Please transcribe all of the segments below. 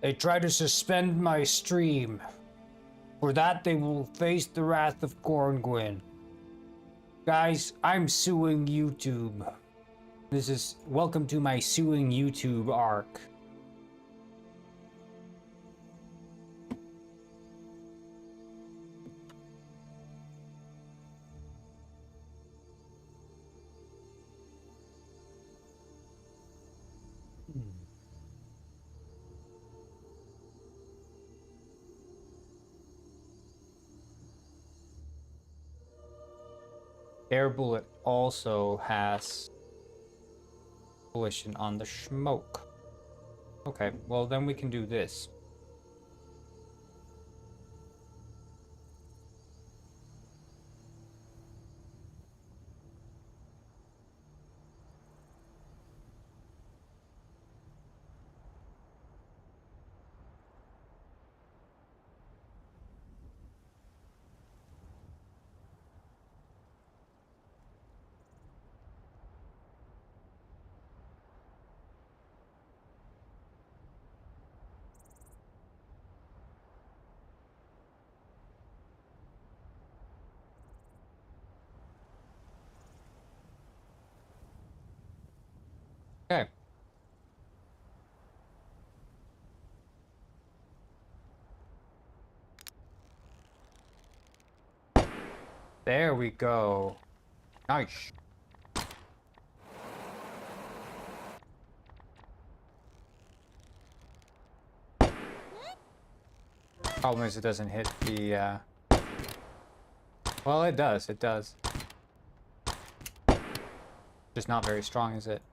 They try to suspend my stream. For that, they will face the wrath of Corngwyn. Guys, I'm suing YouTube. This is welcome to my suing YouTube arc. Air Bullet also has collision on the smoke. Okay, well then we can do this. Okay. There we go. Nice. Problem is it doesn't hit the, well, it does, it does. Just not very strong, is it?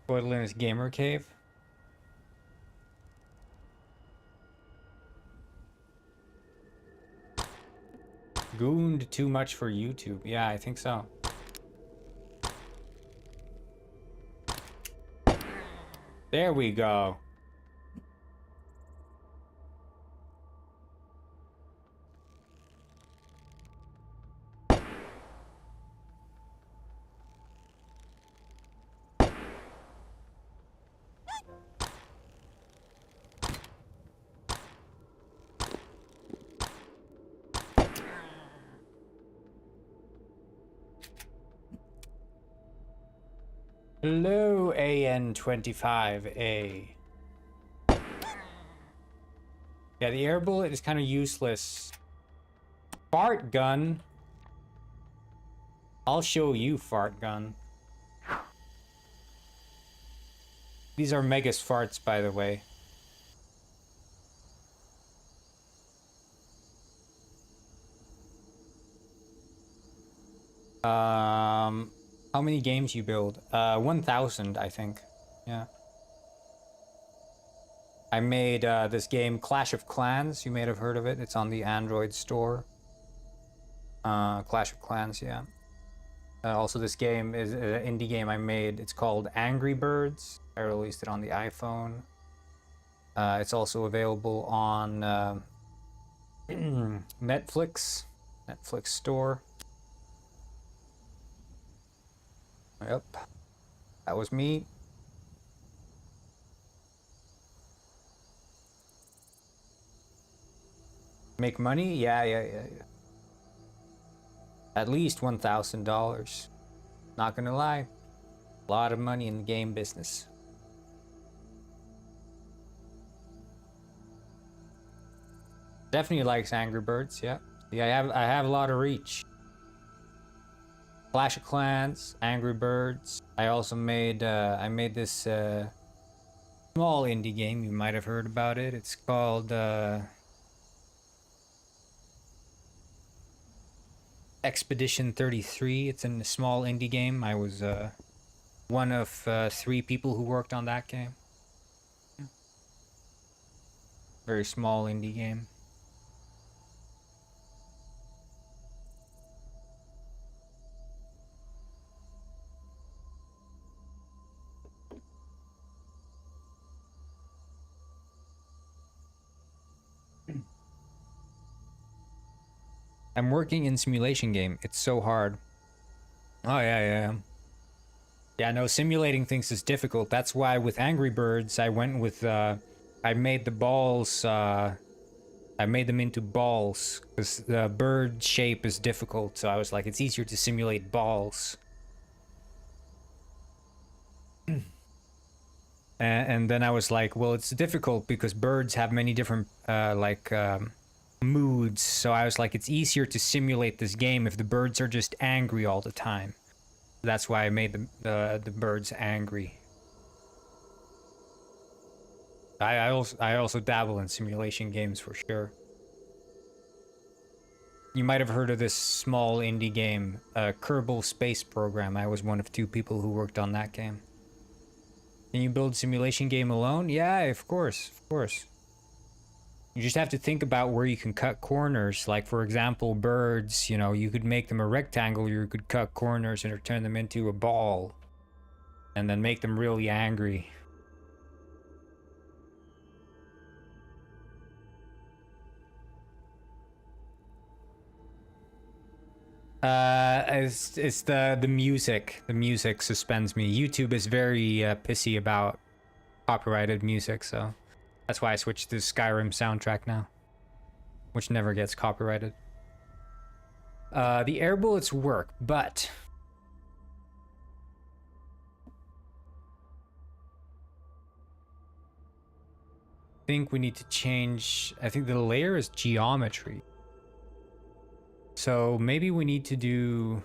Borderlands Gamer Cave. Gooned too much for YouTube. Yeah, I think so. There we go. Hello, AN25A. Yeah, the air bullet is kind of useless. Fart gun. I'll show you, fart gun. These are Megas farts, by the way. How many games you build? 1,000, I think. Yeah. I made this game, Clash of Clans. You may have heard of it. It's on the Android store. Clash of Clans, yeah. Also, this game is an indie game I made. It's called Angry Birds. I released it on the iPhone. It's also available on Netflix store. Yep, that was me. Make money? Yeah. At least $1,000. Not gonna lie. A lot of money in the game business. Definitely likes Angry Birds, yeah. Yeah, I have a lot of reach. Clash of Clans, Angry Birds. I also made I made this small indie game. You might have heard about it. It's called Expedition 33. It's a small indie game. I was one of 3 people who worked on that game. Very small indie game. I'm working in simulation game. It's so hard. Oh yeah. Yeah, no, simulating things is difficult. That's why with Angry Birds, I went with, I made the balls, I made them into balls, because the bird shape is difficult, so I was like, it's easier to simulate balls. And then I was like, well, it's difficult because birds have many different, moods, so I was like, it's easier to simulate this game if the birds are just angry all the time. That's why I made the birds angry. I also dabble in simulation games for sure. You might have heard of this small indie game, Kerbal Space Program. I was one of 2 people who worked on that game. Can you build simulation game alone? Yeah, of course, of course. You just have to think about where you can cut corners. Like, for example, birds, you know, you could make them a rectangle, you could cut corners and turn them into a ball. And then make them really angry. It's the music. The music suspends me. YouTube is very pissy about copyrighted music, so that's why I switched to Skyrim soundtrack now, which never gets copyrighted. The air bullets work, but I think we need to change. I think the layer is geometry. So maybe we need to do...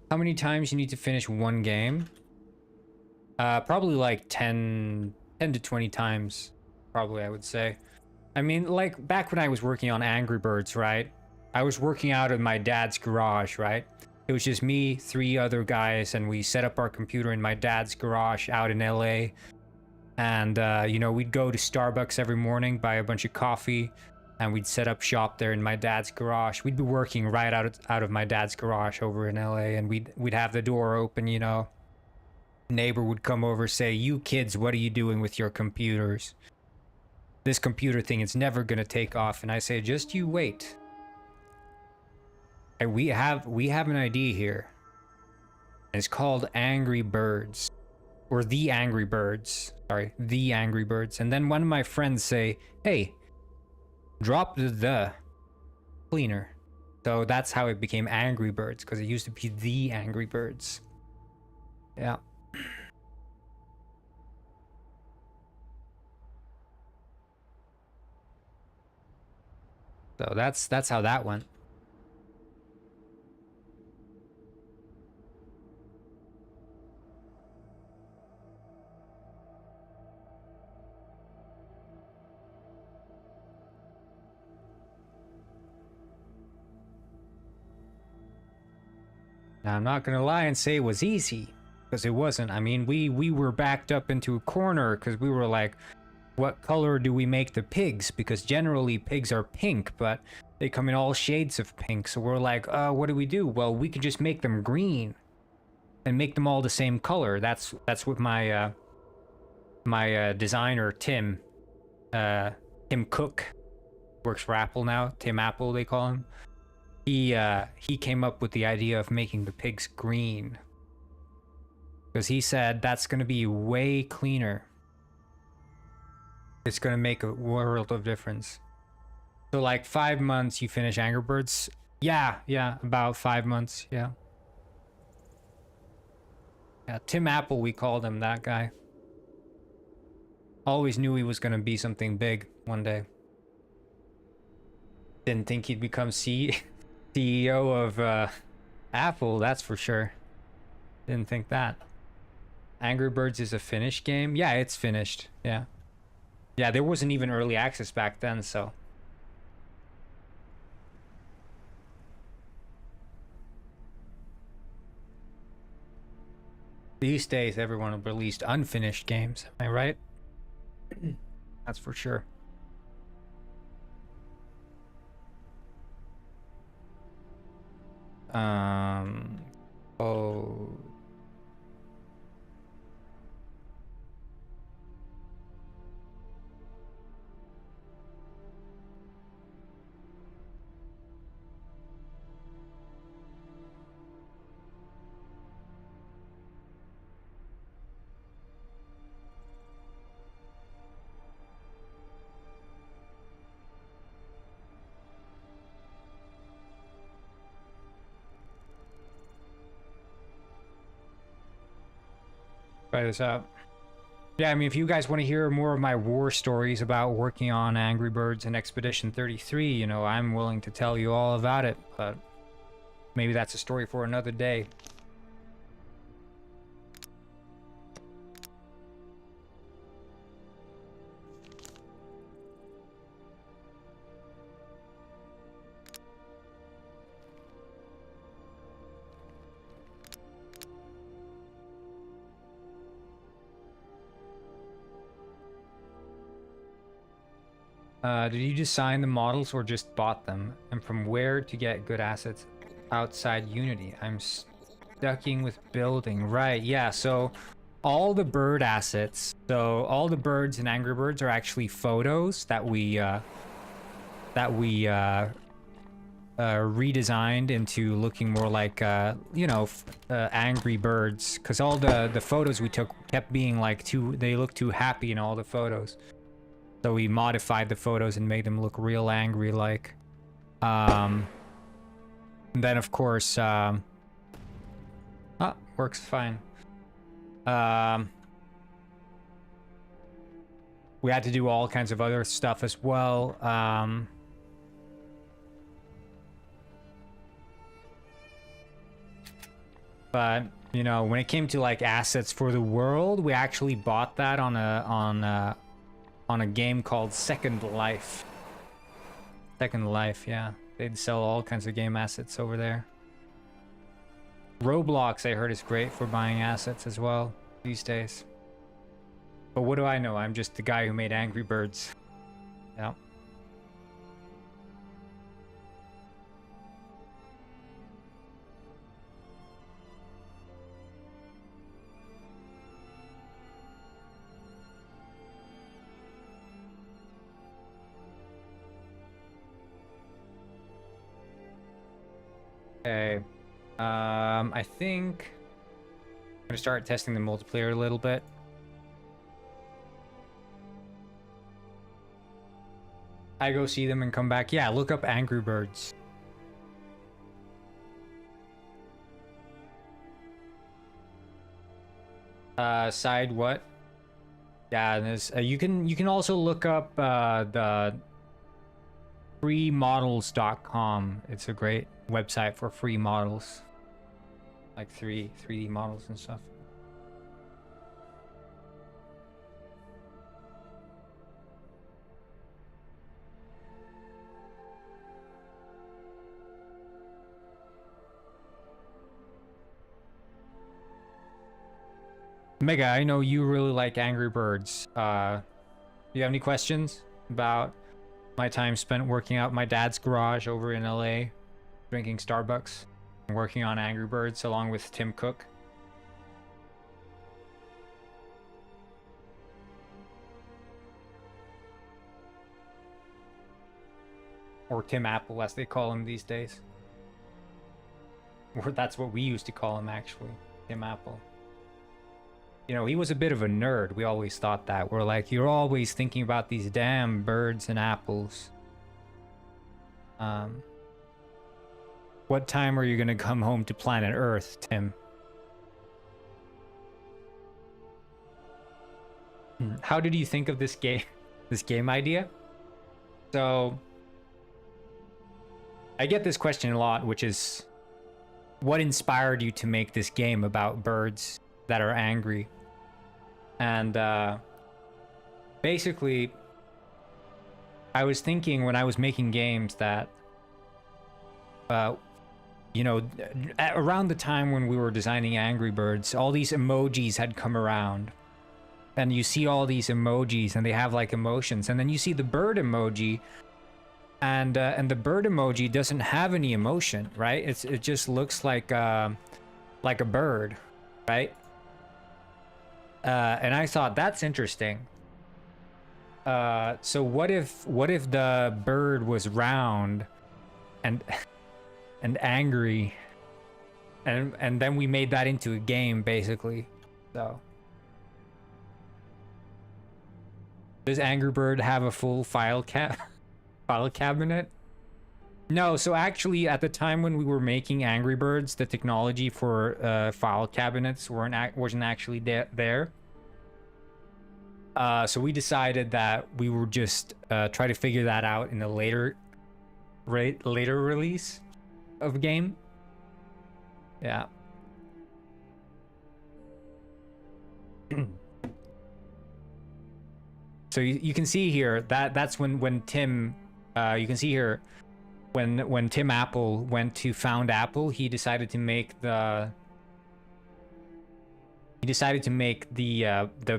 How many times you need to finish one game? Probably like 10 to 20 times, probably, I would say. I mean, like, back when I was working on Angry Birds, right? I was working out in my dad's garage, right? It was just me, 3 other guys, and we set up our computer in my dad's garage out in LA. And, you know, we'd go to Starbucks every morning, buy a bunch of coffee, and we'd set up shop there in my dad's garage. We'd be working right out of my dad's garage over in LA, and we'd have the door open, you know. Neighbor would come over, say, "You kids, what are you doing with your computers? This computer thing is never gonna take off." And I say, "Just you wait. And we have an idea here. It's called Angry Birds, or The Angry Birds. Sorry, The Angry Birds." And then one of my friends say, "Hey, drop the cleaner." So that's how it became Angry Birds, because it used to be The Angry Birds. Yeah. So that's how that went. Now, I'm not gonna lie and say it was easy, because it wasn't. I mean, we were backed up into a corner because we were like, what color do we make the pigs? Because generally pigs are pink, but they come in all shades of pink. So we're like, what do we do? Well, we could just make them green and make them all the same color. That's what my my designer Tim Cook, works for Apple now. Tim Apple, they call him. He came up with the idea of making the pigs green, because he said that's going to be way cleaner. It's going to make a world of difference. So like 5 months you finish Angry Birds? Yeah, about 5 months, yeah. Yeah, Tim Apple, we called him, that guy. Always knew he was going to be something big one day. Didn't think he'd become CEO of Apple, that's for sure. Didn't think that. Angry Birds is a finished game? Yeah, it's finished, yeah. Yeah, there wasn't even early access back then, so. These days, everyone released unfinished games, am I right? That's for sure. Oh. Try this out. Yeah, I mean, if you guys want to hear more of my war stories about working on Angry Birds and Expedition 33, you know, I'm willing to tell you all about it, but maybe that's a story for another day. Did you design the models or just bought them? And from where to get good assets outside Unity? I'm stucking with building. Right, yeah, so all the bird assets, so all the birds in Angry Birds are actually photos that we redesigned into looking more like, you know, Angry Birds. Because all the photos we took kept being like they look too happy in all the photos. So we modified the photos and made them look real angry like. And then of course, works fine. We had to do all kinds of other stuff as well. But you know, when it came to like assets for the world, we actually bought that on a game called Second Life. Second Life, yeah. They'd sell all kinds of game assets over there. Roblox, I heard, is great for buying assets as well these days. But what do I know? I'm just the guy who made Angry Birds. Yeah. Okay, I think I'm gonna start testing the multiplayer a little bit. I go see them and come back. Yeah, look up Angry Birds. Side what? Yeah, there's you can also look up the freemodels.com. It's a great website for free models, like 3D models and stuff. Mega, I know you really like Angry Birds. Do you have any questions about my time spent working out my dad's garage over in LA, drinking Starbucks, and working on Angry Birds along with Tim Cook? Or Tim Apple, as they call him these days. Or that's what we used to call him, actually. Tim Apple. You know, he was a bit of a nerd. We always thought that. We're like, you're always thinking about these damn birds and apples. What time are you gonna come home to planet Earth, Tim? How did you think of this game? This game idea? So, I get this question a lot, which is, what inspired you to make this game about birds that are angry? And basically, I was thinking when I was making games that, you know, around the time when we were designing Angry Birds, all these emojis had come around. and you see all these emojis and they have like emotions, and then you see the bird emoji, and the bird emoji doesn't have any emotion, right? It just looks like a bird, right? And I thought that's interesting. So what if the bird was round and and angry, and then we made that into a game basically. So does Angry Bird have a full file cabinet? No, so actually at the time when we were making Angry Birds, the technology for file cabinets wasn't actually there. So we decided that we would just try to figure that out in a later release of game. Yeah. So you can see here that's when Tim, you can see here when Tim Apple went to found Apple, he decided to make the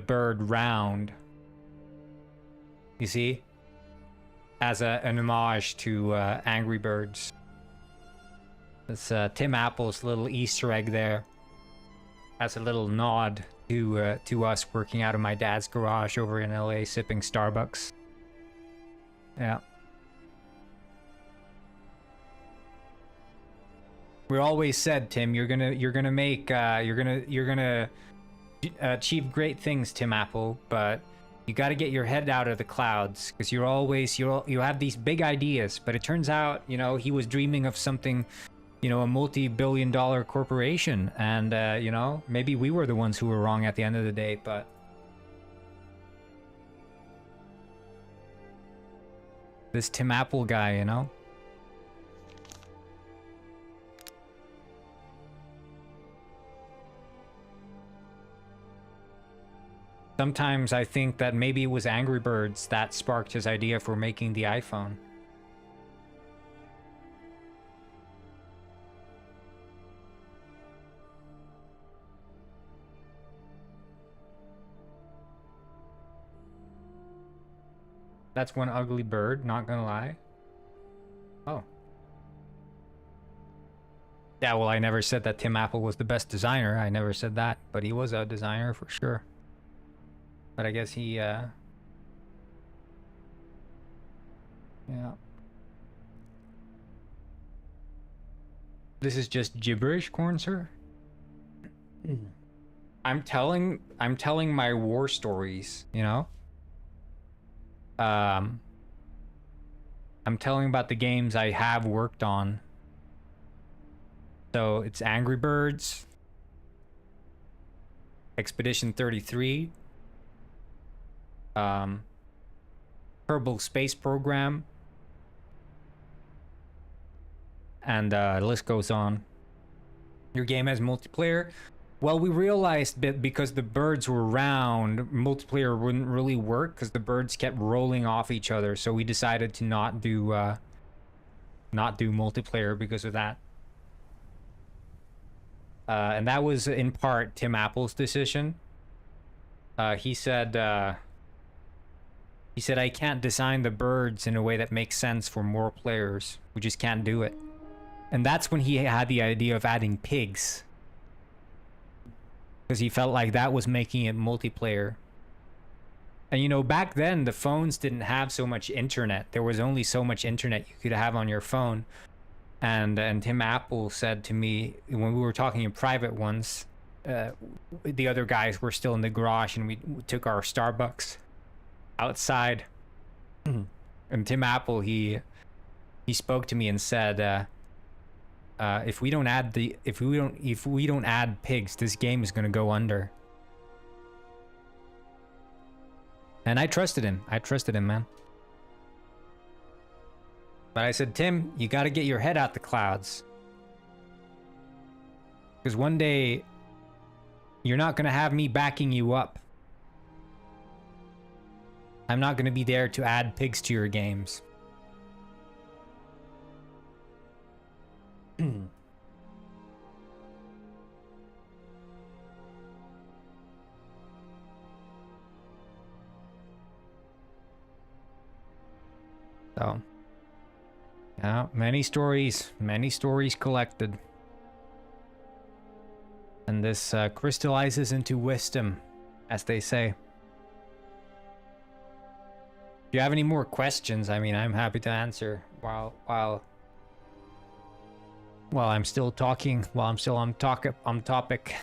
bird round. You see, as an homage to Angry Birds. It's Tim Apple's little Easter egg there, as a little nod to us working out of my dad's garage over in LA, sipping Starbucks. Yeah. We always said, Tim, you're gonna achieve great things, Tim Apple, but you got to get your head out of the clouds, because you have these big ideas, but it turns out, you know, he was dreaming of something, you know, a multi-billion-dollar corporation, and you know, maybe we were the ones who were wrong at the end of the day, but this Tim Apple guy, you know. Sometimes I think that maybe it was Angry Birds that sparked his idea for making the iPhone. That's one ugly bird, not gonna lie. Oh. Yeah, well, I never said that Tim Apple was the best designer. I never said that, but he was a designer for sure. But I guess he, yeah. This is just gibberish, Corn Sir? I'm telling my war stories, you know? I'm telling about the games I have worked on. So it's Angry Birds, Expedition 33, Kerbal Space Program, and the list goes on. Your game has multiplayer. Well, we realized that because the birds were round, multiplayer wouldn't really work because the birds kept rolling off each other. So we decided to not do multiplayer because of that. And that was in part Tim Apple's decision. He said, I can't design the birds in a way that makes sense for more players. We just can't do it. And that's when he had the idea of adding pigs, because he felt like that was making it multiplayer. And you know, back then the phones didn't have so much internet. There was only so much internet you could have on your phone. And Tim Apple said to me when we were talking in private once, the other guys were still in the garage, and we took our Starbucks outside. And Tim Apple, he spoke to me and said, if we don't add pigs, this game is gonna go under. And I trusted him, man. But I said, Tim, you gotta get your head out the clouds, because one day you're not gonna have me backing you up. I'm not gonna be there to add pigs to your games. So, yeah, many stories collected. And this crystallizes into wisdom, as they say. If you have any more questions, I mean, I'm happy to answer while I'm still talking, while I'm still on topic.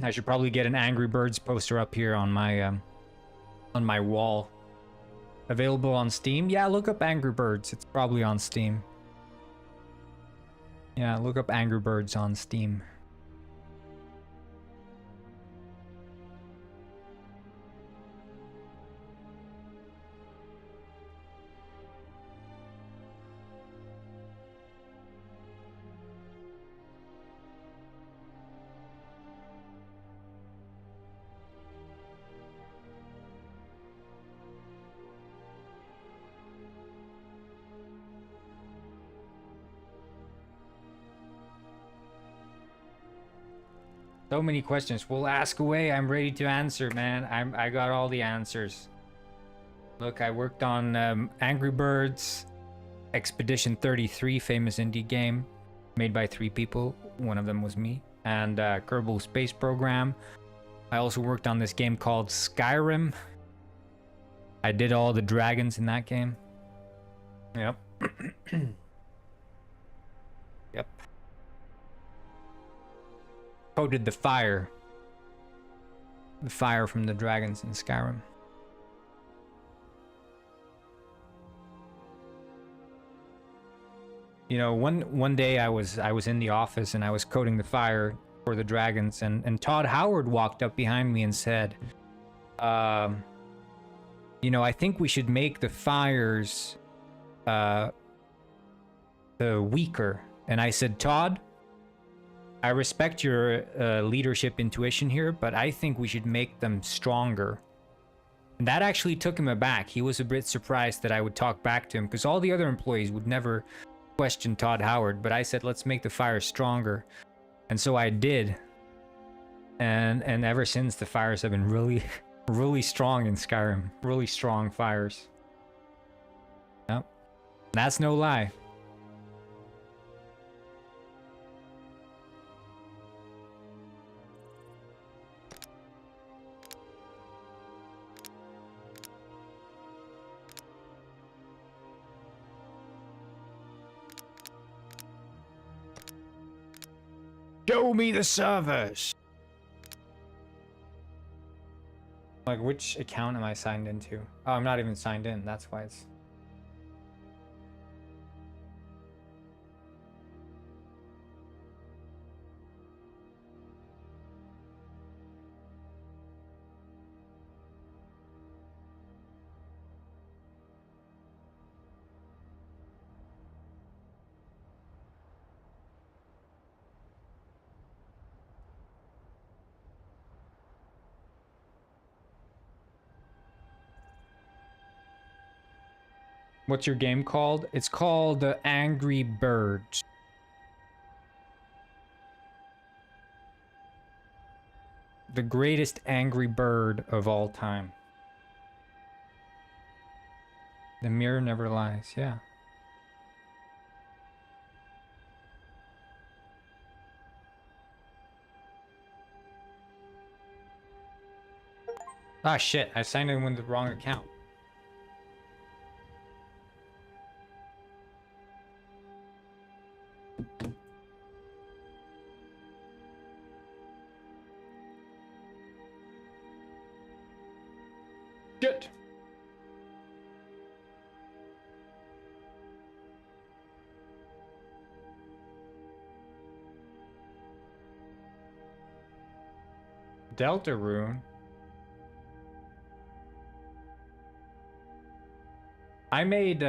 I should probably get an Angry Birds poster up here on my wall. Available on Steam? Yeah, look up Angry Birds. It's probably on Steam. Yeah, look up Angry Birds on Steam. So many questions. We'll ask away. I'm ready to answer, man. I got all the answers. Look, I worked on Angry Birds, Expedition 33, famous indie game made by 3 people. One of them was me. And Kerbal Space Program. I also worked on this game called Skyrim. I did all the dragons in that game. Yep. Yep. Coded the fire. The fire from the dragons in Skyrim. You know, one day I was in the office and I was coding the fire for the dragons, and Todd Howard walked up behind me and said, you know, I think we should make the fires the weaker. And I said, Todd, I respect your leadership intuition here, but I think we should make them stronger. And that actually took him aback. He was a bit surprised that I would talk back to him, because all the other employees would never question Todd Howard. But I said, let's make the fire stronger. And so I did. And ever since, the fires have been really, really strong in Skyrim. Really strong fires. Yep. That's no lie. Show me the servers. Like, which account am I signed into? Oh, I'm not even signed in. That's why it's... What's your game called? It's called Angry Birds. The greatest angry bird of all time. The mirror never lies, yeah. Ah, shit, I signed in with the wrong account. Shit. Deltarune. I made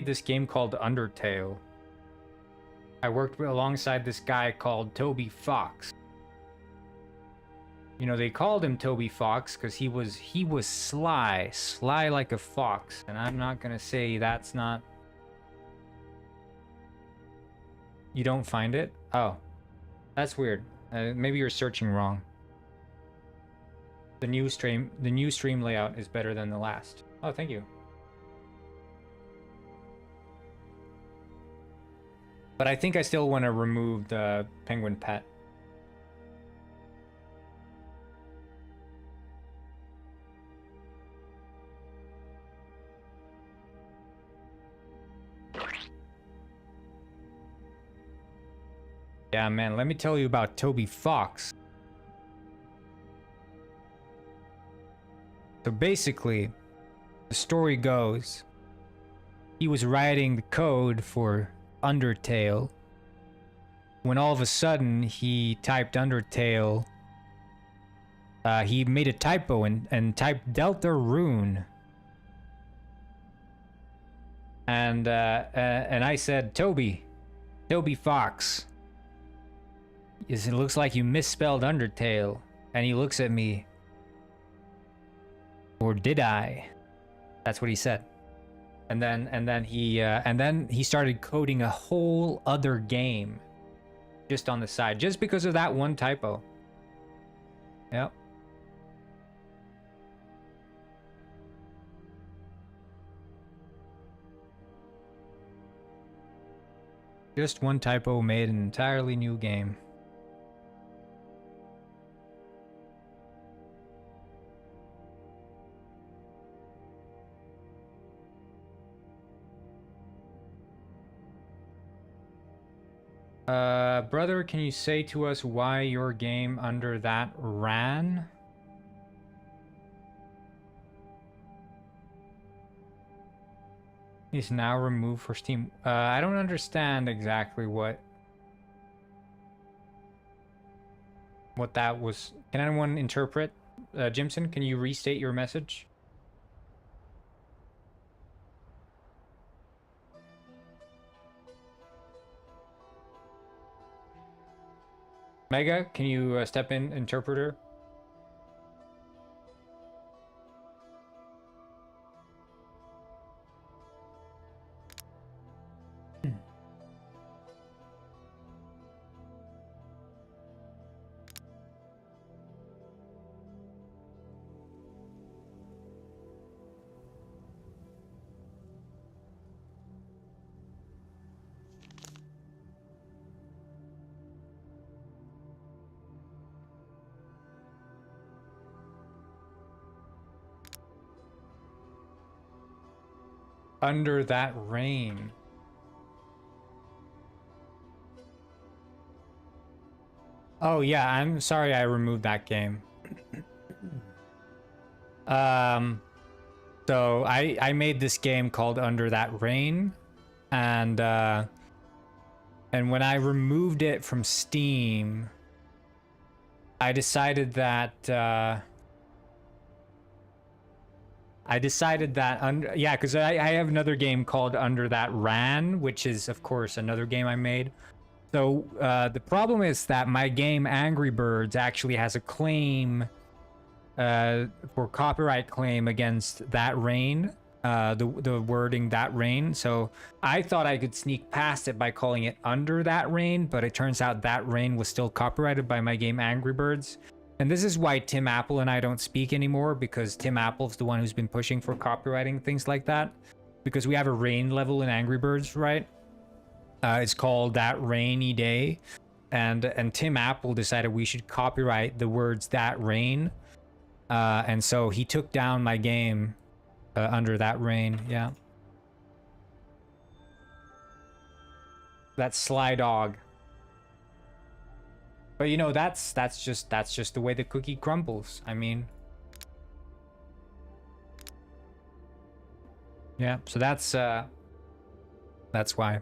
this game called Undertale. I worked alongside this guy called Toby Fox. You know, they called him Toby Fox because he was sly like a fox, and I'm not gonna say that's not. You don't find it? Oh, that's weird. Maybe you're searching wrong. The new stream layout is better than the last. Oh, thank you. But I think I still want to remove the penguin pet. Yeah, man, let me tell you about Toby Fox. So basically, the story goes, he was writing the code for Undertale when all of a sudden he typed Undertale. He made a typo and typed Delta Rune. And I said, Toby Fox. It looks like you misspelled Undertale. And he looks at me. Or did I? That's what he said. And then he started coding a whole other game just on the side, just because of that one typo. Yep. Just one typo made an entirely new game. Brother, can you say to us why your game under that ran? Is now removed for Steam. I don't understand exactly what that was. Can anyone interpret? Jimson, can you restate your message? Mega, can you step in, interpreter? Under that rain. Oh yeah, I'm sorry I removed that game. So I made this game called Under That Rain, and when I removed it from Steam, I decided that yeah, because I have another game called Under That Ran, which is of course another game I made. So the problem is that my game Angry Birds actually has a claim for copyright claim against That Rain, the wording That Rain. So I thought I could sneak past it by calling it Under That Rain, but it turns out That Rain was still copyrighted by my game Angry Birds. And this is why Tim Apple and I don't speak anymore, because Tim Apple's the one who's been pushing for copywriting things like that. Because we have a rain level in Angry Birds, right? It's called That Rainy Day. And Tim Apple decided we should copyright the words That Rain. And so he took down my game Under That Rain, yeah. That's Sly Dog. But you know, that's just the way the cookie crumbles. I mean, yeah. So that's why.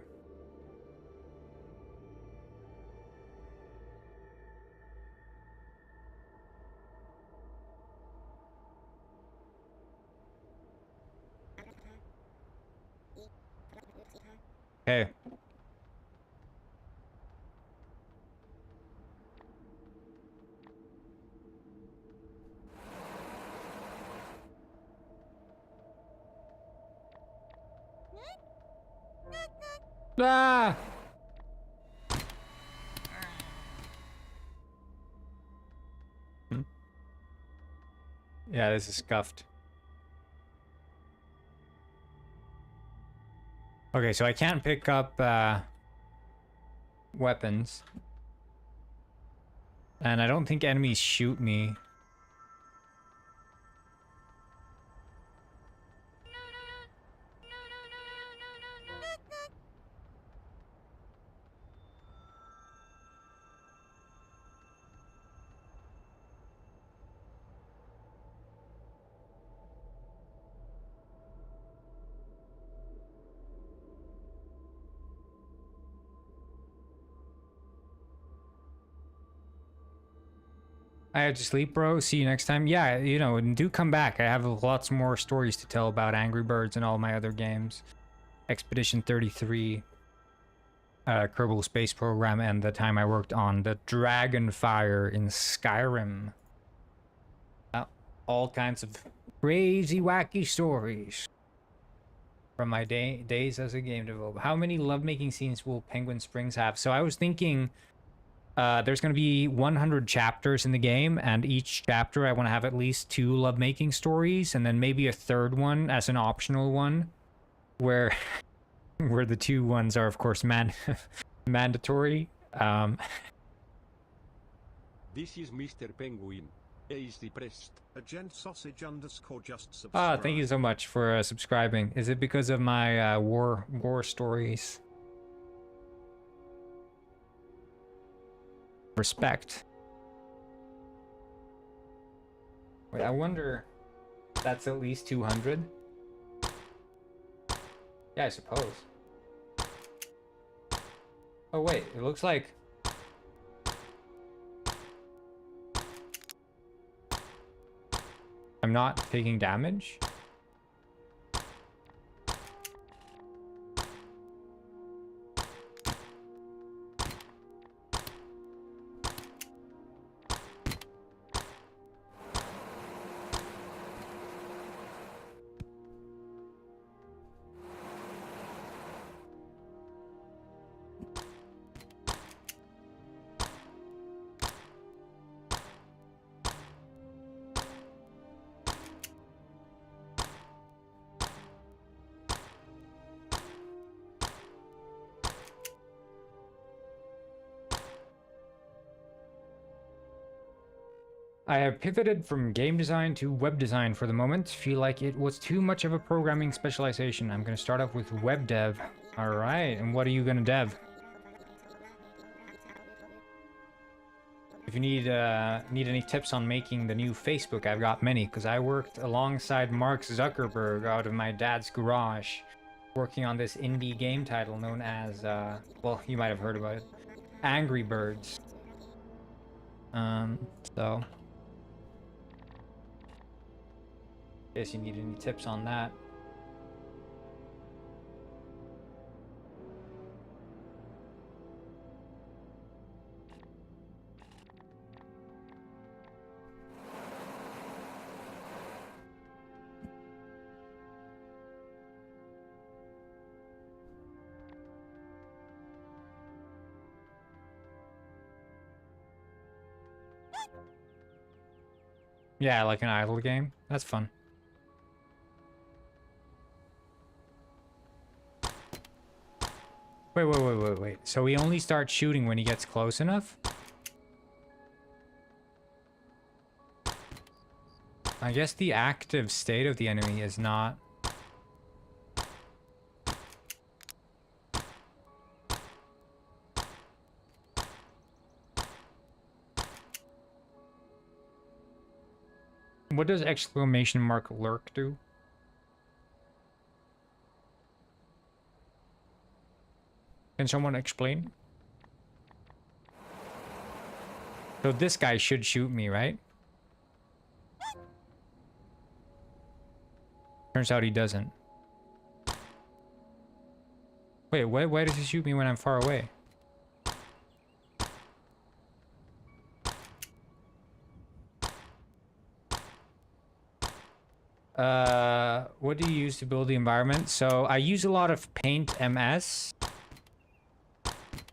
Hey. Ah! Yeah, this is scuffed. Okay, so I can't pick up weapons. And I don't think enemies shoot me. I had to sleep, bro. See you next time. Yeah, you know, and do come back. I have lots more stories to tell about Angry Birds and all my other games. Expedition 33, Kerbal Space Program, and the time I worked on the Dragonfire in Skyrim. All kinds of crazy, wacky stories from my days as a game developer. How many lovemaking scenes will Penguin Springs have? So I was thinking... there's going to be 100 chapters in the game, and each chapter I want to have at least 2 lovemaking stories, and then maybe a third one as an optional one, where where the 2 ones are, of course, mandatory. This is Mr. Penguin. He is depressed. Agent Sausage _ just subscribe. Ah, thank you so much for subscribing. Is it because of my war stories? Respect. Wait, I wonder if that's at least 200. Yeah, I suppose. Oh wait, it looks like... I'm not taking damage? I have pivoted from game design to web design for the moment. Feel like it was too much of a programming specialization. I'm going to start off with web dev. All right, and what are you going to dev? If you need any tips on making the new Facebook, I've got many, because I worked alongside Mark Zuckerberg out of my dad's garage, working on this indie game title known as, well, you might have heard about it, Angry Birds. So... in case you need any tips on that. Yeah, like an idle game. That's fun. Wait. So he only starts shooting when he gets close enough? I guess the active state of the enemy is not... What does exclamation mark lurk do? Can someone explain? So this guy should shoot me, right? Turns out he doesn't. Wait, why does he shoot me when I'm far away? What do you use to build the environment? So I use a lot of Paint MS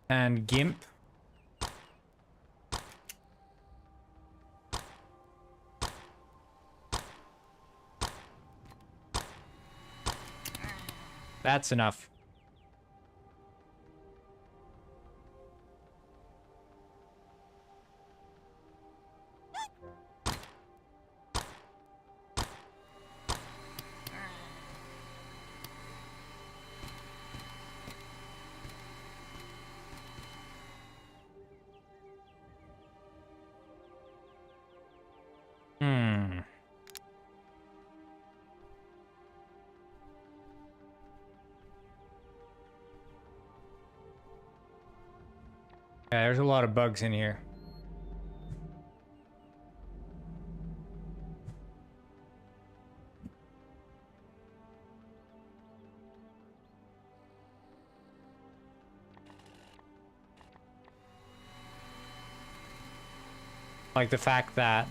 and GIMP. That's enough. Yeah, there's a lot of bugs in here. Like the fact that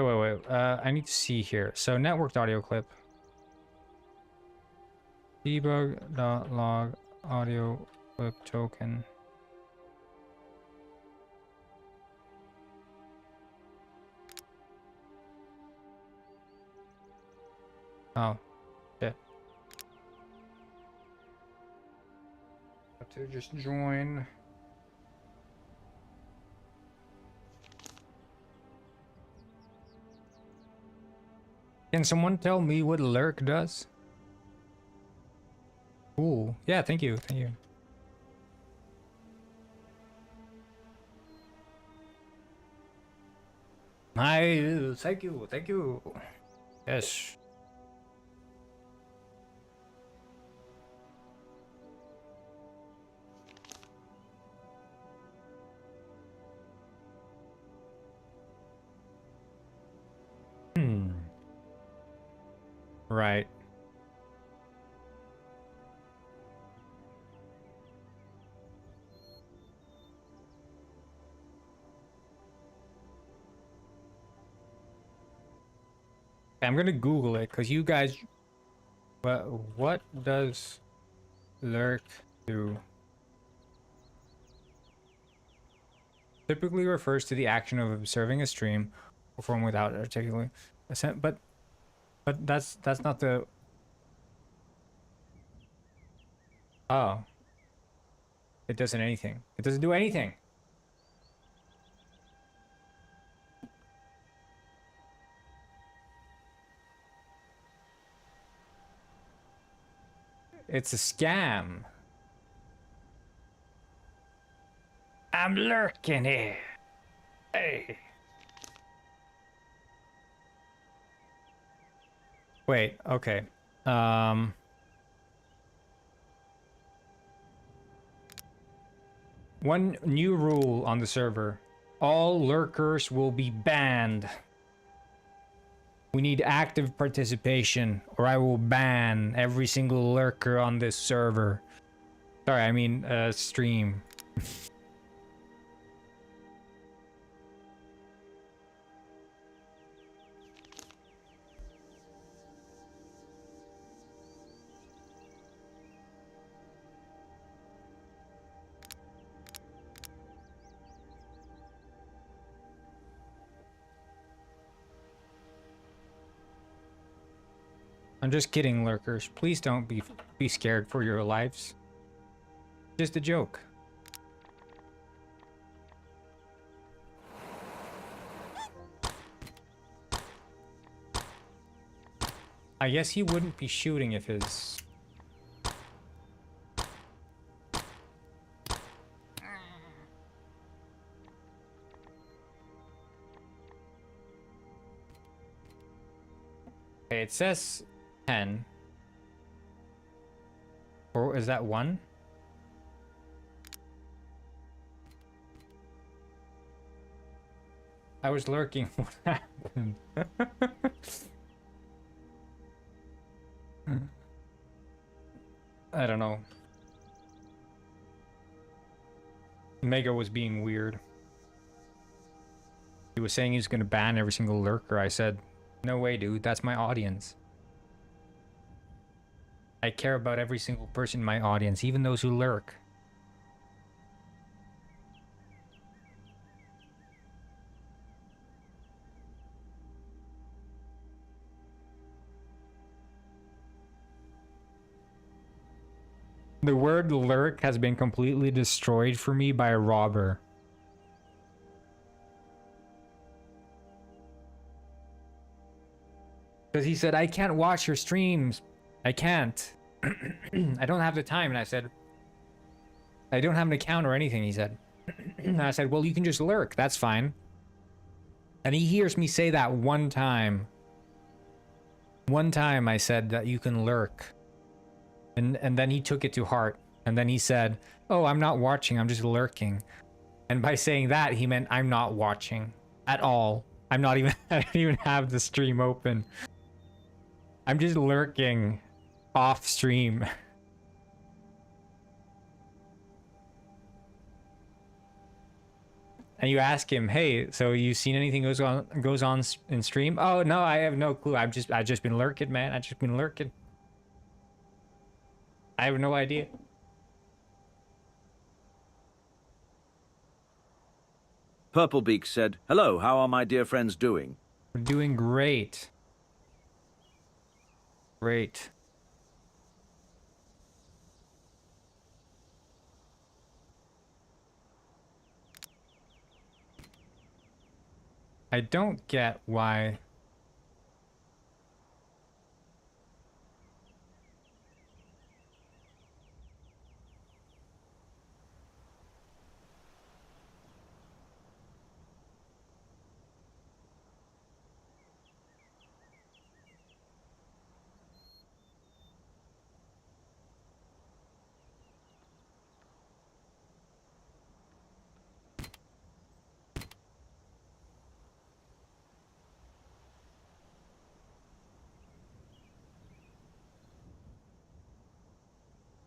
wait. I need to see here. So networked audio clip. Debug.log audio clip token. Oh, shit. Have to just join. Can someone tell me what lurk does? Cool. Yeah, thank you. Thank you. Thank you. Thank you. Yes. Right. I'm gonna Google it because you guys. What does lurk do? Typically refers to the action of observing a stream performed without articulating assent, but that's not the. Oh, it doesn't anything. It doesn't do anything. It's a scam. I'm lurking here. Hey. Wait, okay. One new rule on the server. All lurkers will be banned. We need active participation or I will ban every single lurker on this server. Sorry, I mean stream. I'm just kidding, lurkers. Please don't be scared for your lives. Just a joke. I guess he wouldn't be shooting if his... Okay, it says 10. Or is that 1? I was lurking. What happened? I don't know. Mega was being weird. He was saying he's gonna ban every single lurker. I said, no way, dude. That's my audience. I care about every single person in my audience, even those who lurk. The word lurk has been completely destroyed for me by a robber. Because he said, I can't watch your streams. I can't. I don't have the time. And I said, I don't have an account or anything, he said. And I said, well, you can just lurk. That's fine. And he hears me say that one time. One time I said that you can lurk. And then he took it to heart. And then he said, oh, I'm not watching. I'm just lurking. And by saying that, he meant I'm not watching at all. I'm not even, I don't even have the stream open. I'm just lurking off stream. And you ask him, hey, so you seen anything goes on in stream? Oh, no, I have no clue. I've just been lurking, man. I've just been lurking. I have no idea. Purplebeak said, hello, how are my dear friends doing? We're doing great. Great. I don't get why...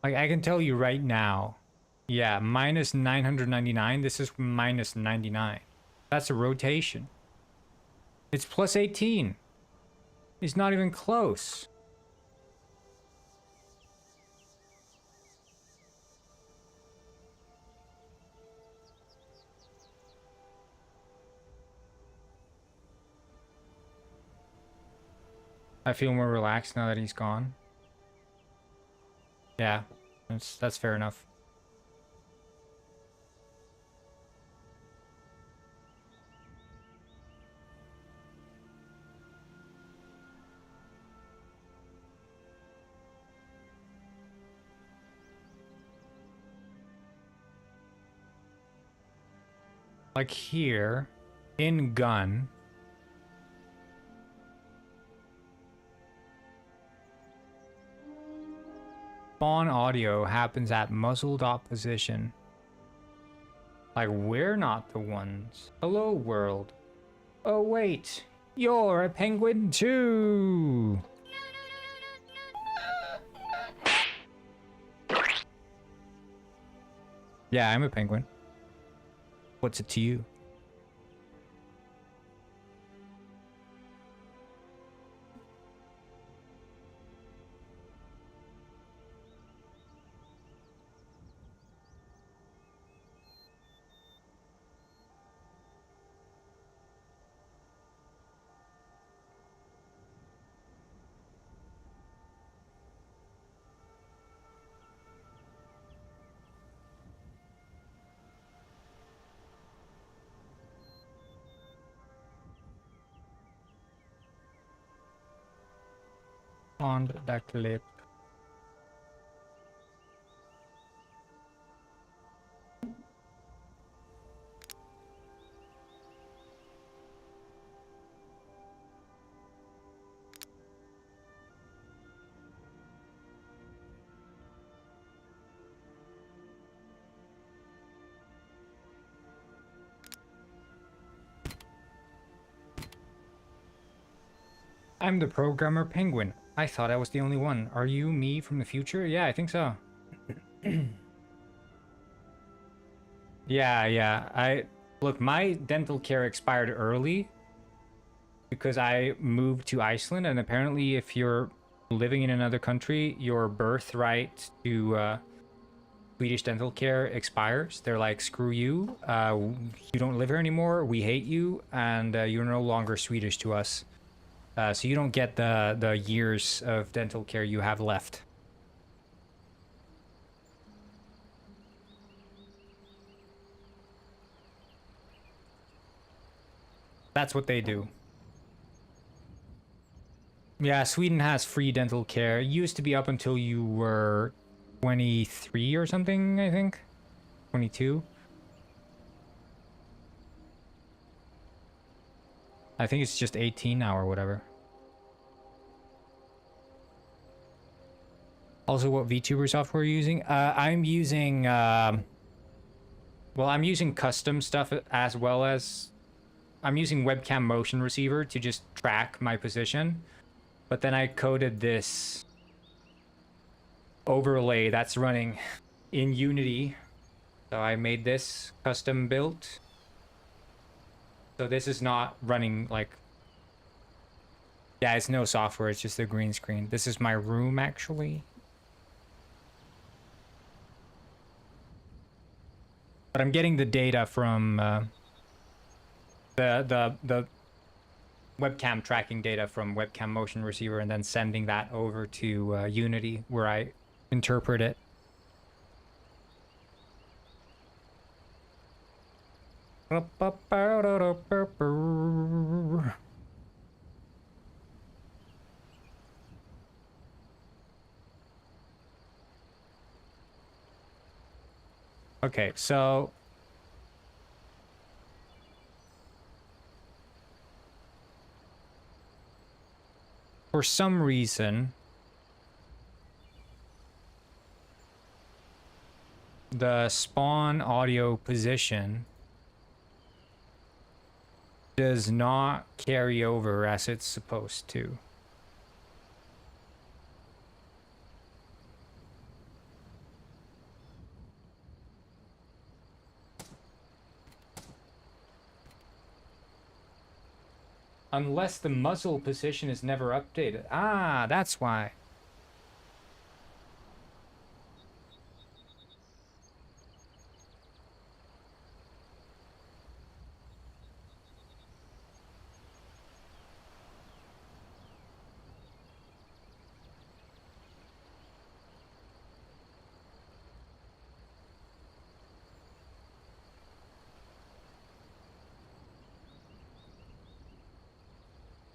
Like, I can tell you right now. Yeah, minus 999. This is minus 99. That's a rotation. It's plus 18. It's not even close. I feel more relaxed now that he's gone. Yeah, that's fair enough. Like here, in gun. Spawn audio happens at muzzled opposition. Like, we're not the ones. Hello, world. Oh, wait. You're a penguin, too. Yeah, I'm a penguin. What's it to you? On the clip. I'm the programmer Penguin. I thought I was the only one. Are you me from the future? Yeah, I think so. Yeah. Look, my dental care expired early because I moved to Iceland, and apparently if you're living in another country, your birthright to Swedish dental care expires. They're like, screw you, you don't live here anymore, we hate you, and you're no longer Swedish to us. So you don't get the years of dental care you have left. That's what they do. Yeah, Sweden has free dental care. It used to be up until you were 23 or something, I think. 22. I think it's just 18 now or whatever. Also, what VTuber software are you using? I'm using... well, I'm using custom stuff as well as... I'm using webcam motion receiver to just track my position. But then I coded this overlay that's running in Unity. So I made this custom built. So this is not running like... Yeah, it's no software, it's just a green screen. This is my room, actually. But I'm getting the data from the webcam tracking data from webcam motion receiver and then sending that over to Unity where I interpret it. Okay, so for some reason the spawn audio position does not carry over as it's supposed to. Unless the muzzle position is never updated. Ah, that's why.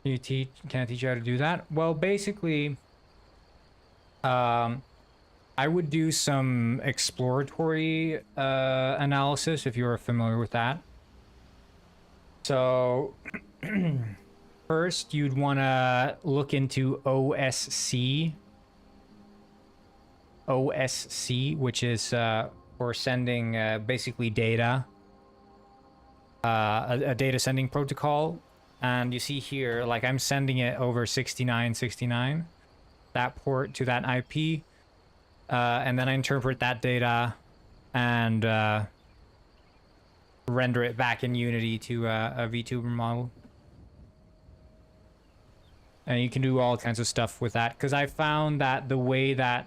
Can I teach you how to do that? Well, basically, I would do some exploratory analysis if you're familiar with that. So first you'd want to look into OSC, which is for sending basically data, a data sending protocol. And you see here, like I'm sending it over 6969, that port to that IP, and then I interpret that data and render it back in Unity to a VTuber model. And you can do all kinds of stuff with that, because I found that the way that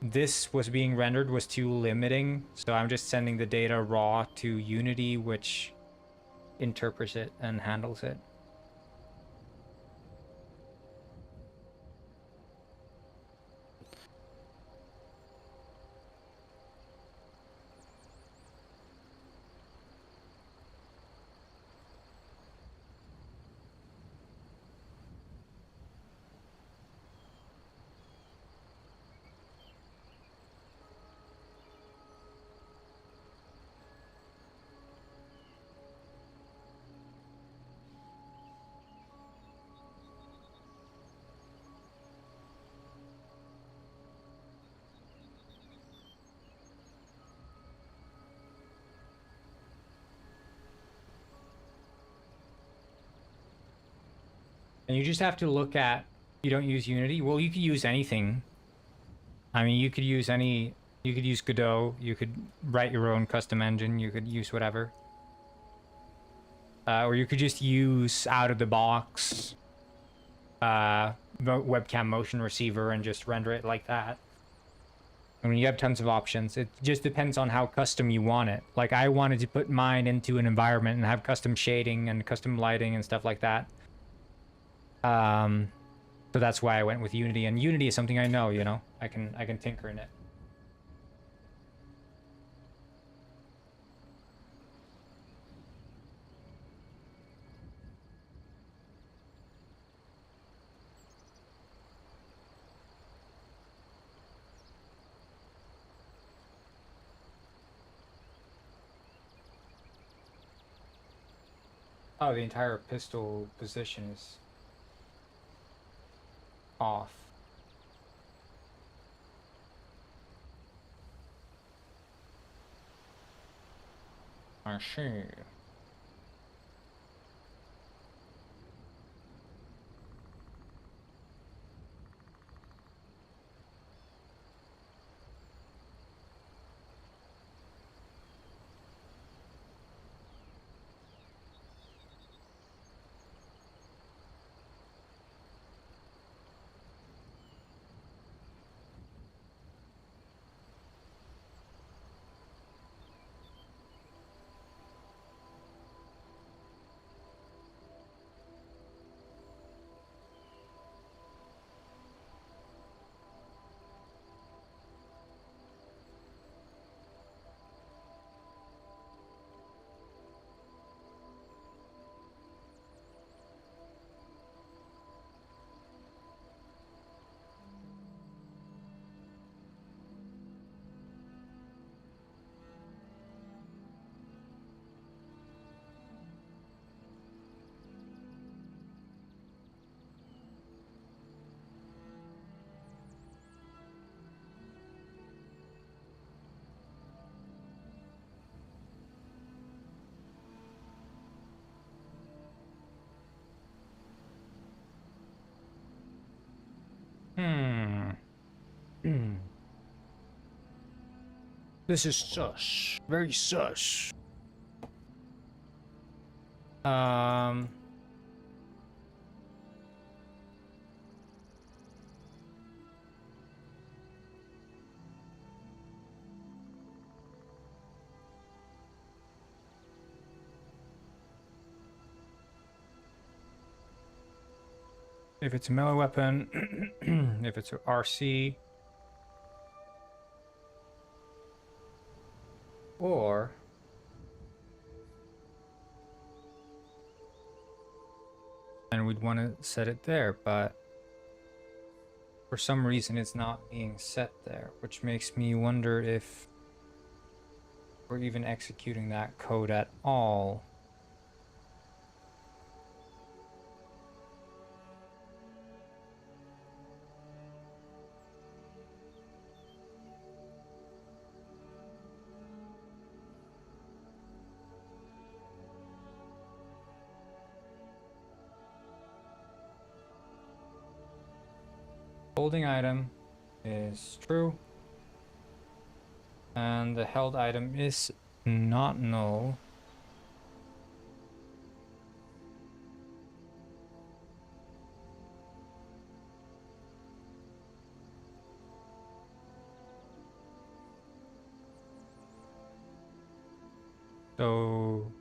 this was being rendered was too limiting. So I'm just sending the data raw to Unity, which interprets it and handles it. And you just have to look at, you don't use Unity? Well, you could use anything. I mean, you could use Godot, you could write your own custom engine, you could use whatever. Or you could just use out of the box webcam motion receiver and just render it like that. I mean, you have tons of options. It just depends on how custom you want it. Like, I wanted to put mine into an environment and have custom shading and custom lighting and stuff like that. So that's why I went with Unity. And Unity is something I know, you know? I can tinker in it. Oh, the entire pistol position is off. I see. This is sus. Very sus. If it's a melee weapon, if it's a RC, or and we'd want to set it there, but for some reason it's not being set there, which makes me wonder if we're even executing that code at all. Holding item is true, and the held item is not null. So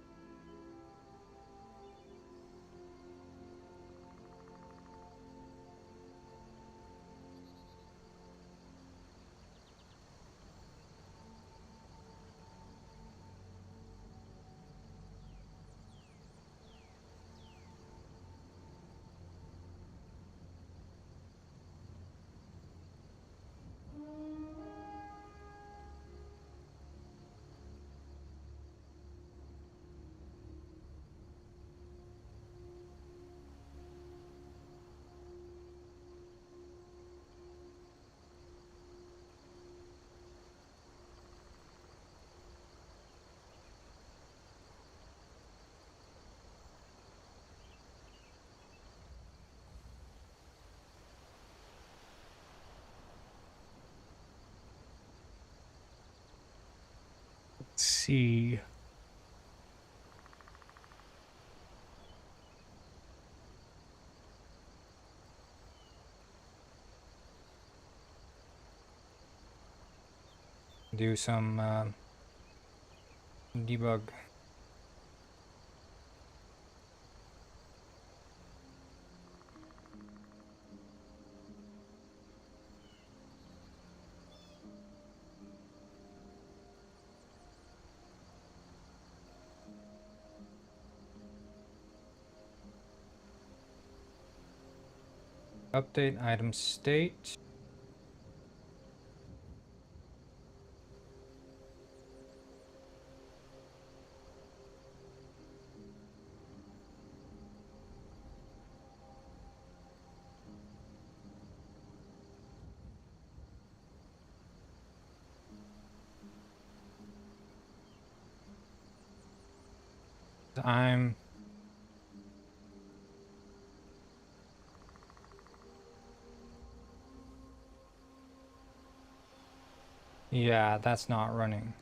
see. Do some debug. Update item state. I'm yeah, that's not running.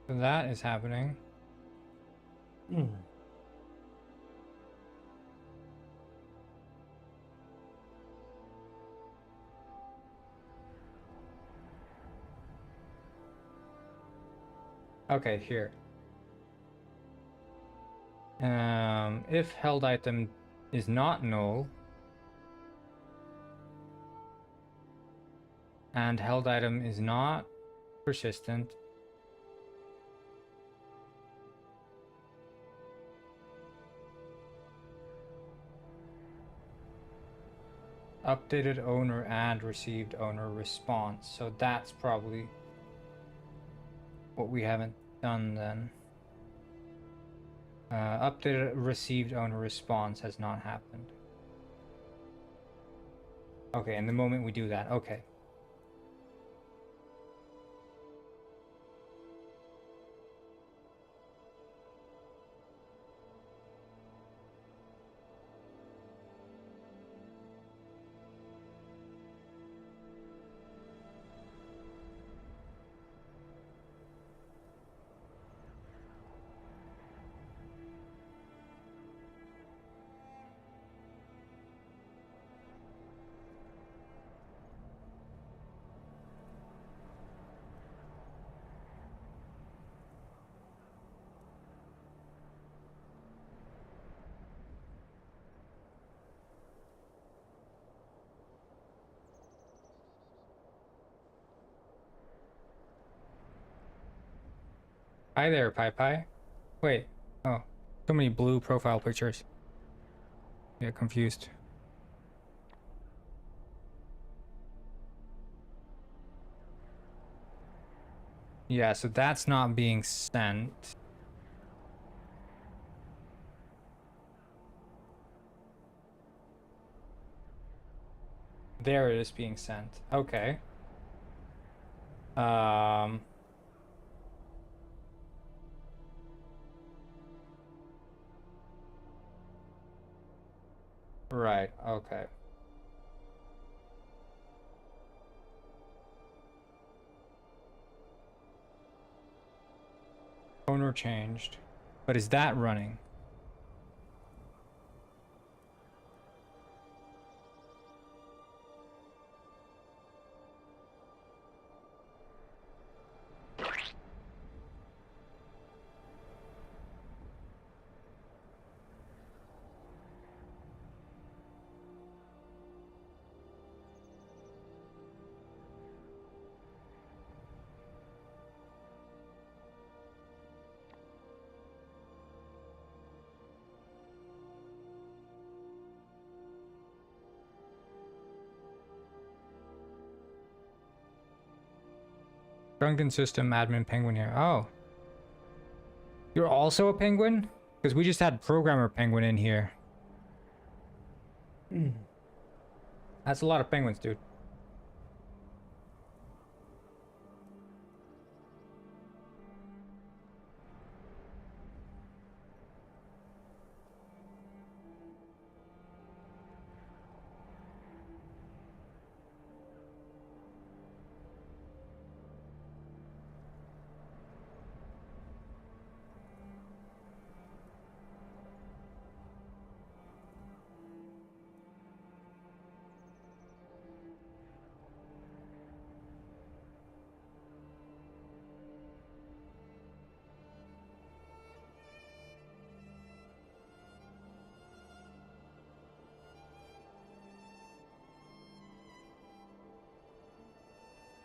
So that is happening. Okay, here. If held item is not null and held item is not persistent, updated owner add received owner response. So that's probably what we haven't done then. Updated received owner response has not happened. Okay, and the moment we do that, okay. Hi there, Pi Pi. Wait, oh, so many blue profile pictures. Get confused. Yeah, so that's not being sent. There it is being sent. Okay. Right, okay. Owner changed. But is that running? Drunken system admin penguin here. Oh. You're also a penguin? Because we just had programmer penguin in here. That's a lot of penguins, dude.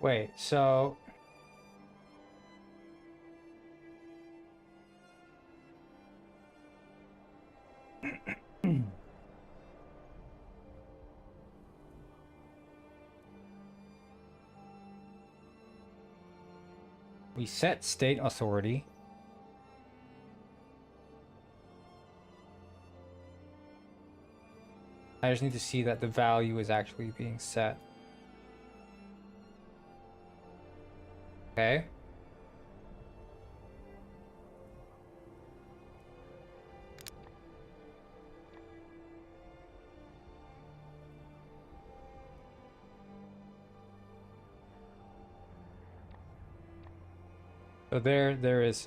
Wait, so... we set state authority. I just need to see that the value is actually being set. Okay. So there is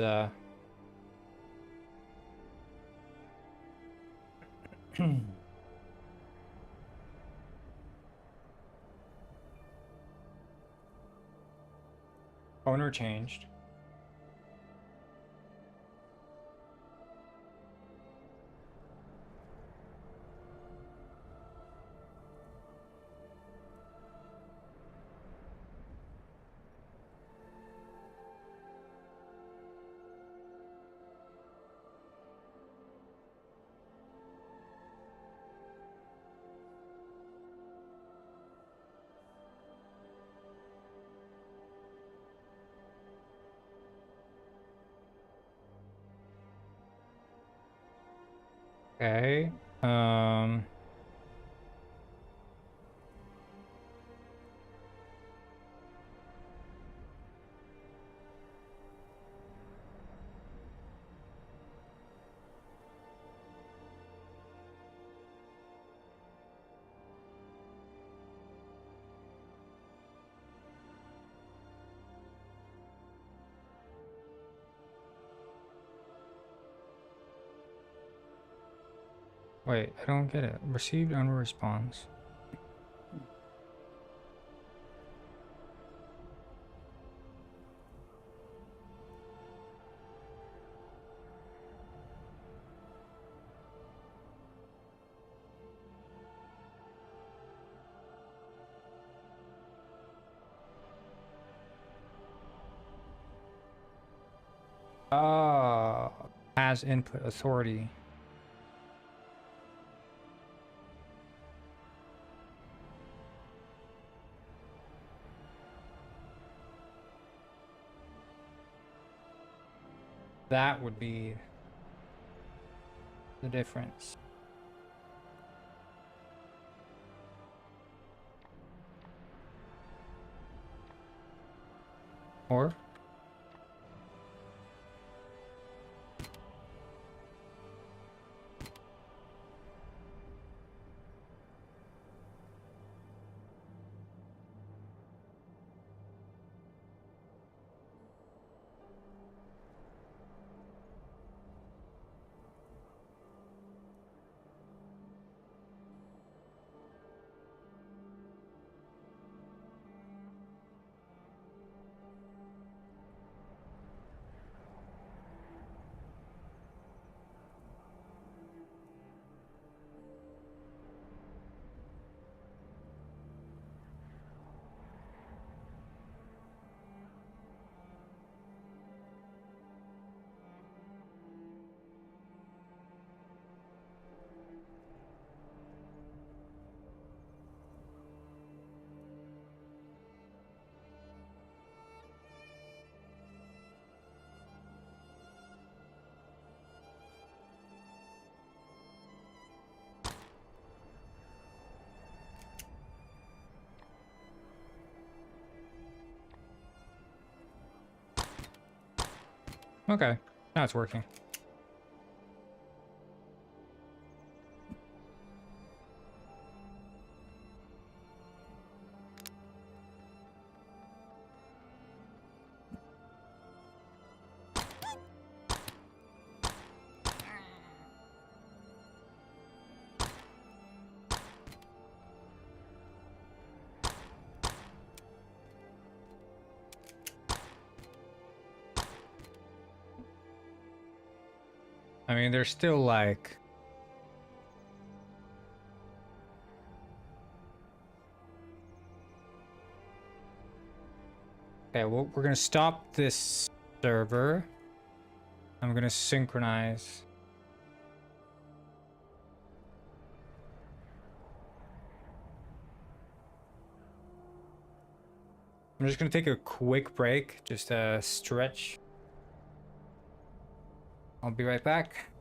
owner changed. Okay. Wait, I don't get it. Received owner response. Oh, has input authority. That would be the difference. Or Okay, now it's working. I mean, there's still like... Okay, well, we're gonna stop this server. I'm gonna synchronize. I'm just gonna take a quick break, just a stretch. I'll be right back.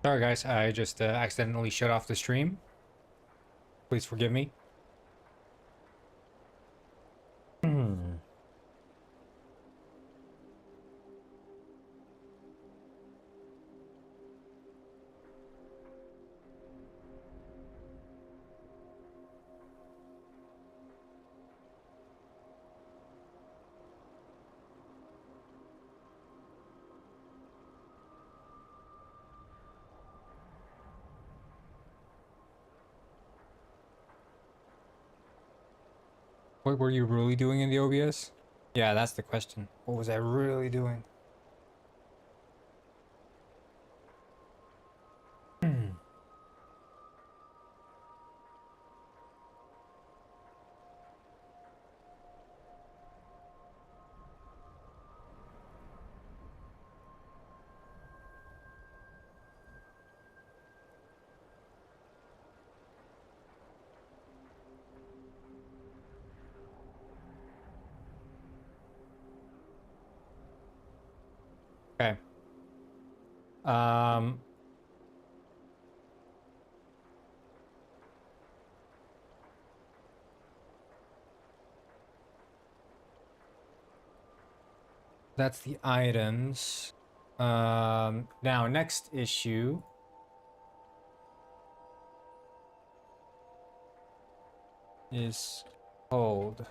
Sorry guys, I just accidentally shut off the stream. Please forgive me. What were you really doing in the OBS? Yeah, that's the question. What was I really doing? Okay. Um, that's the items. Now next issue is called.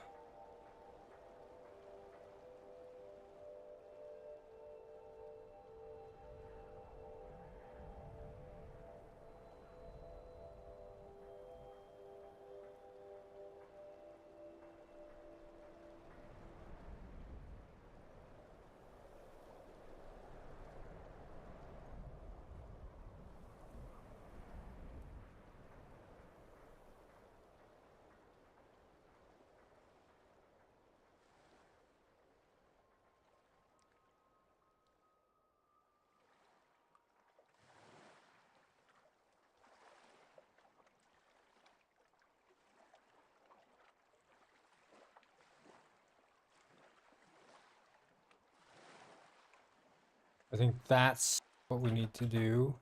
I think that's what we need to do.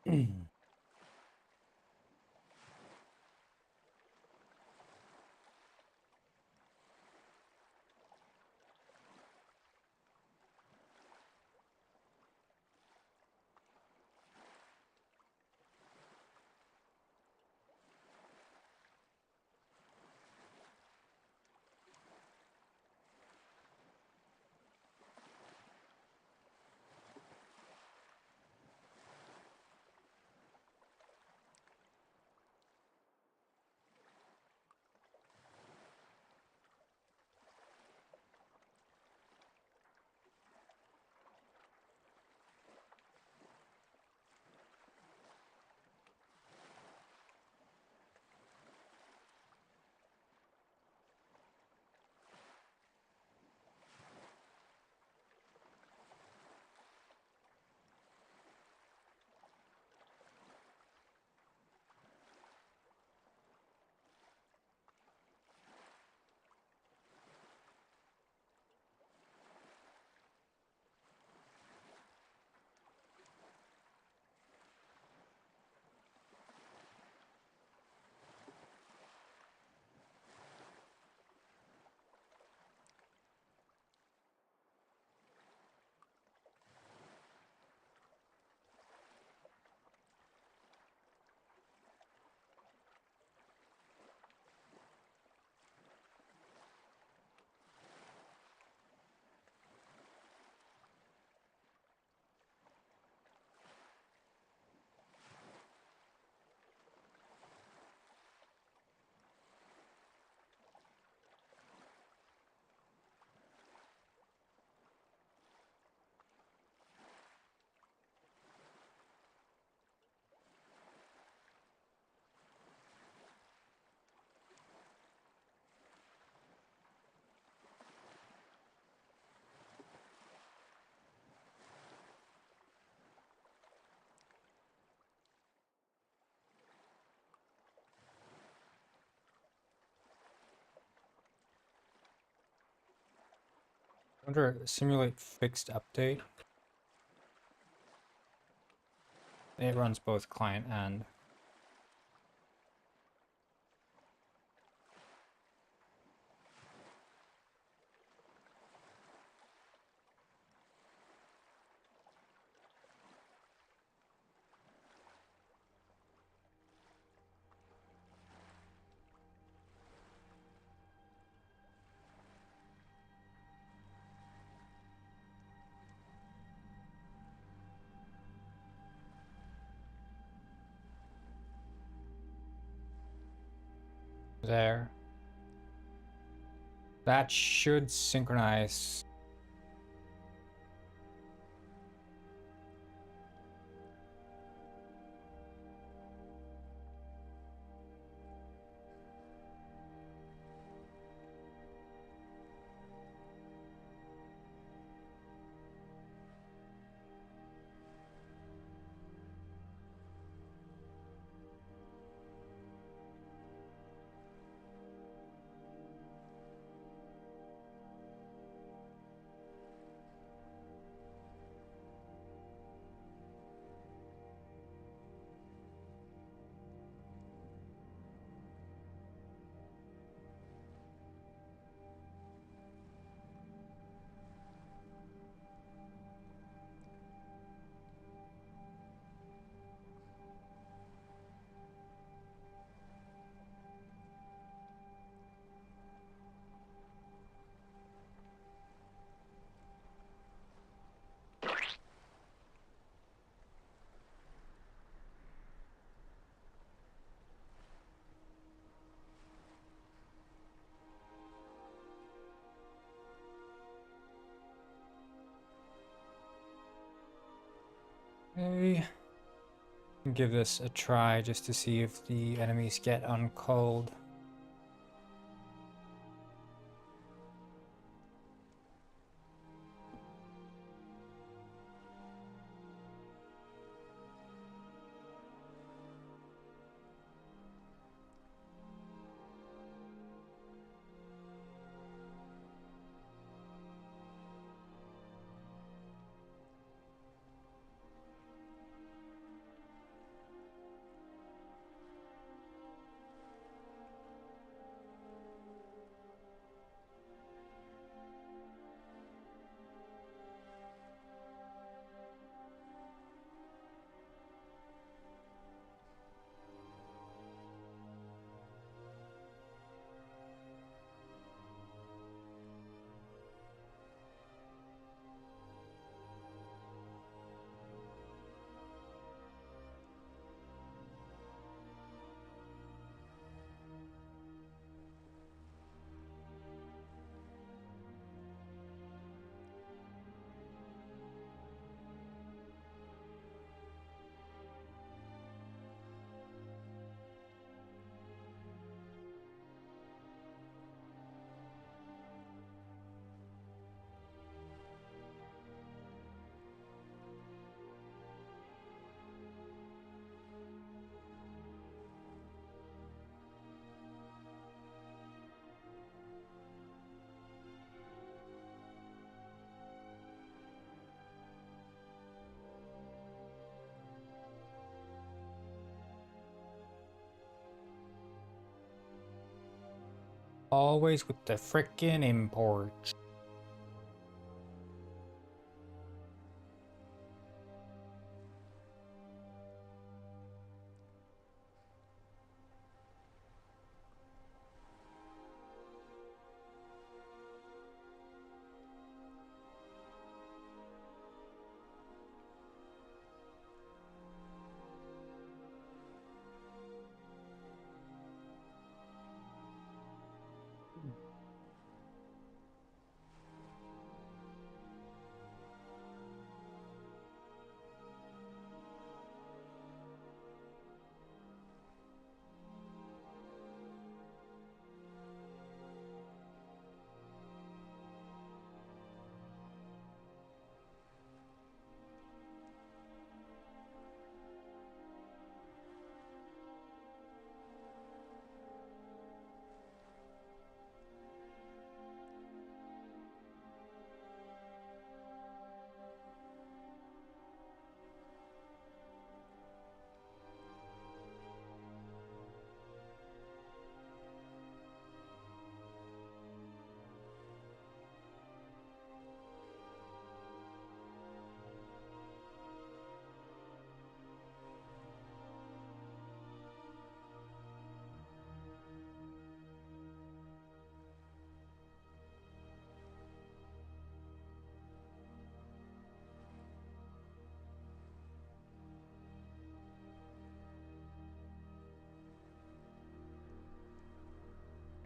I wonder, simulate fixed update. It runs both client and. There. That should synchronize. Okay. Give this a try just to see if the enemies get uncalled. Always with the frickin' imports.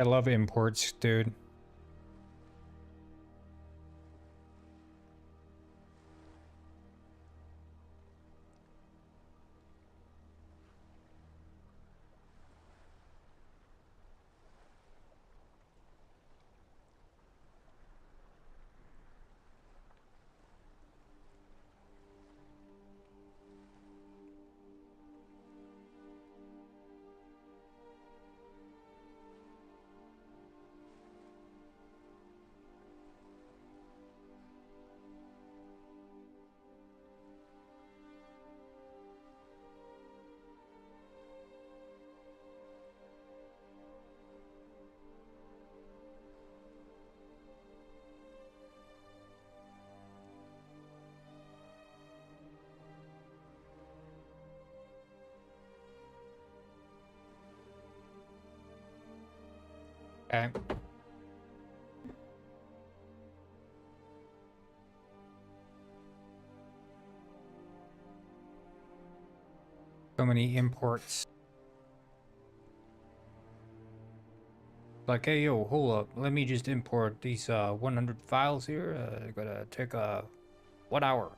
I love imports, dude. Okay. So many imports. Like, hey, yo, hold up. Let me just import these 100 files here. Gonna take 1 hour.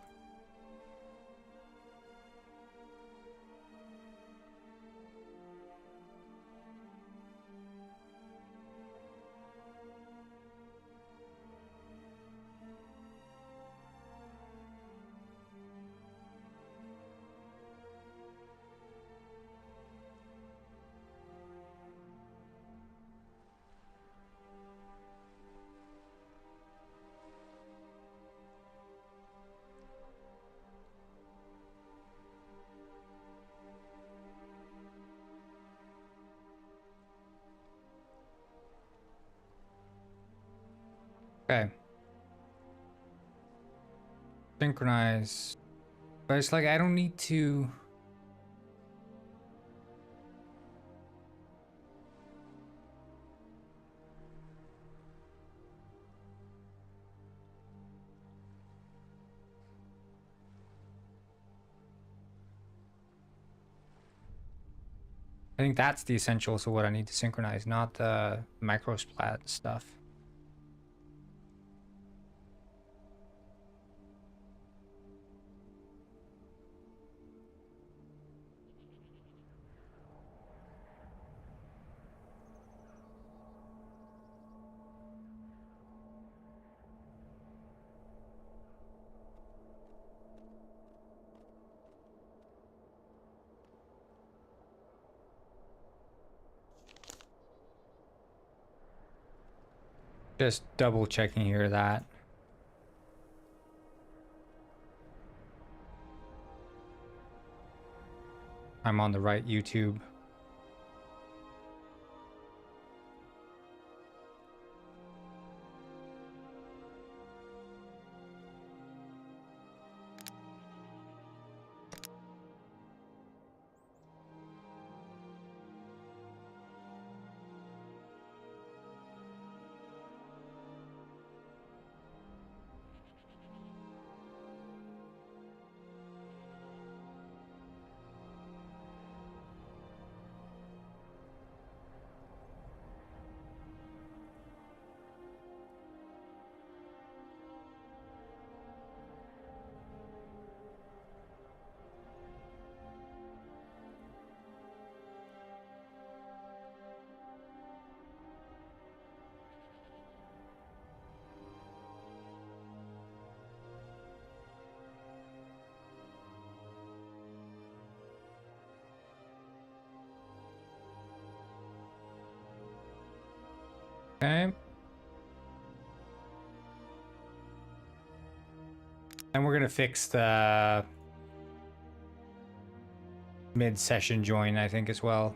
Okay. Synchronize. But it's like I don't need to. I think that's the essentials of what I need to synchronize, not the microsplat stuff. Just double checking here that I'm on the right YouTube. Okay. And we're gonna fix the mid-session join, I think, as well.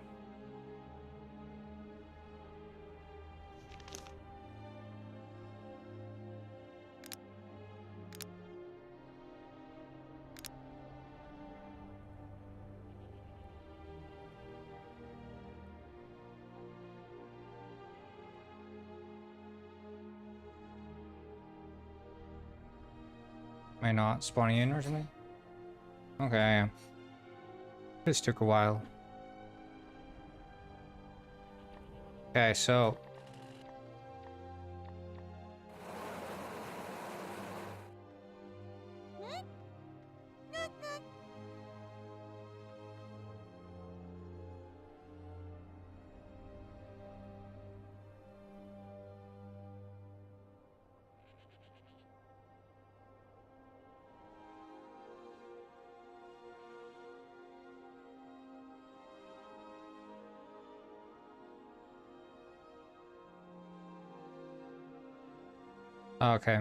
Am I not spawning in or something? Okay, I am. This took a while. Okay, so Okay.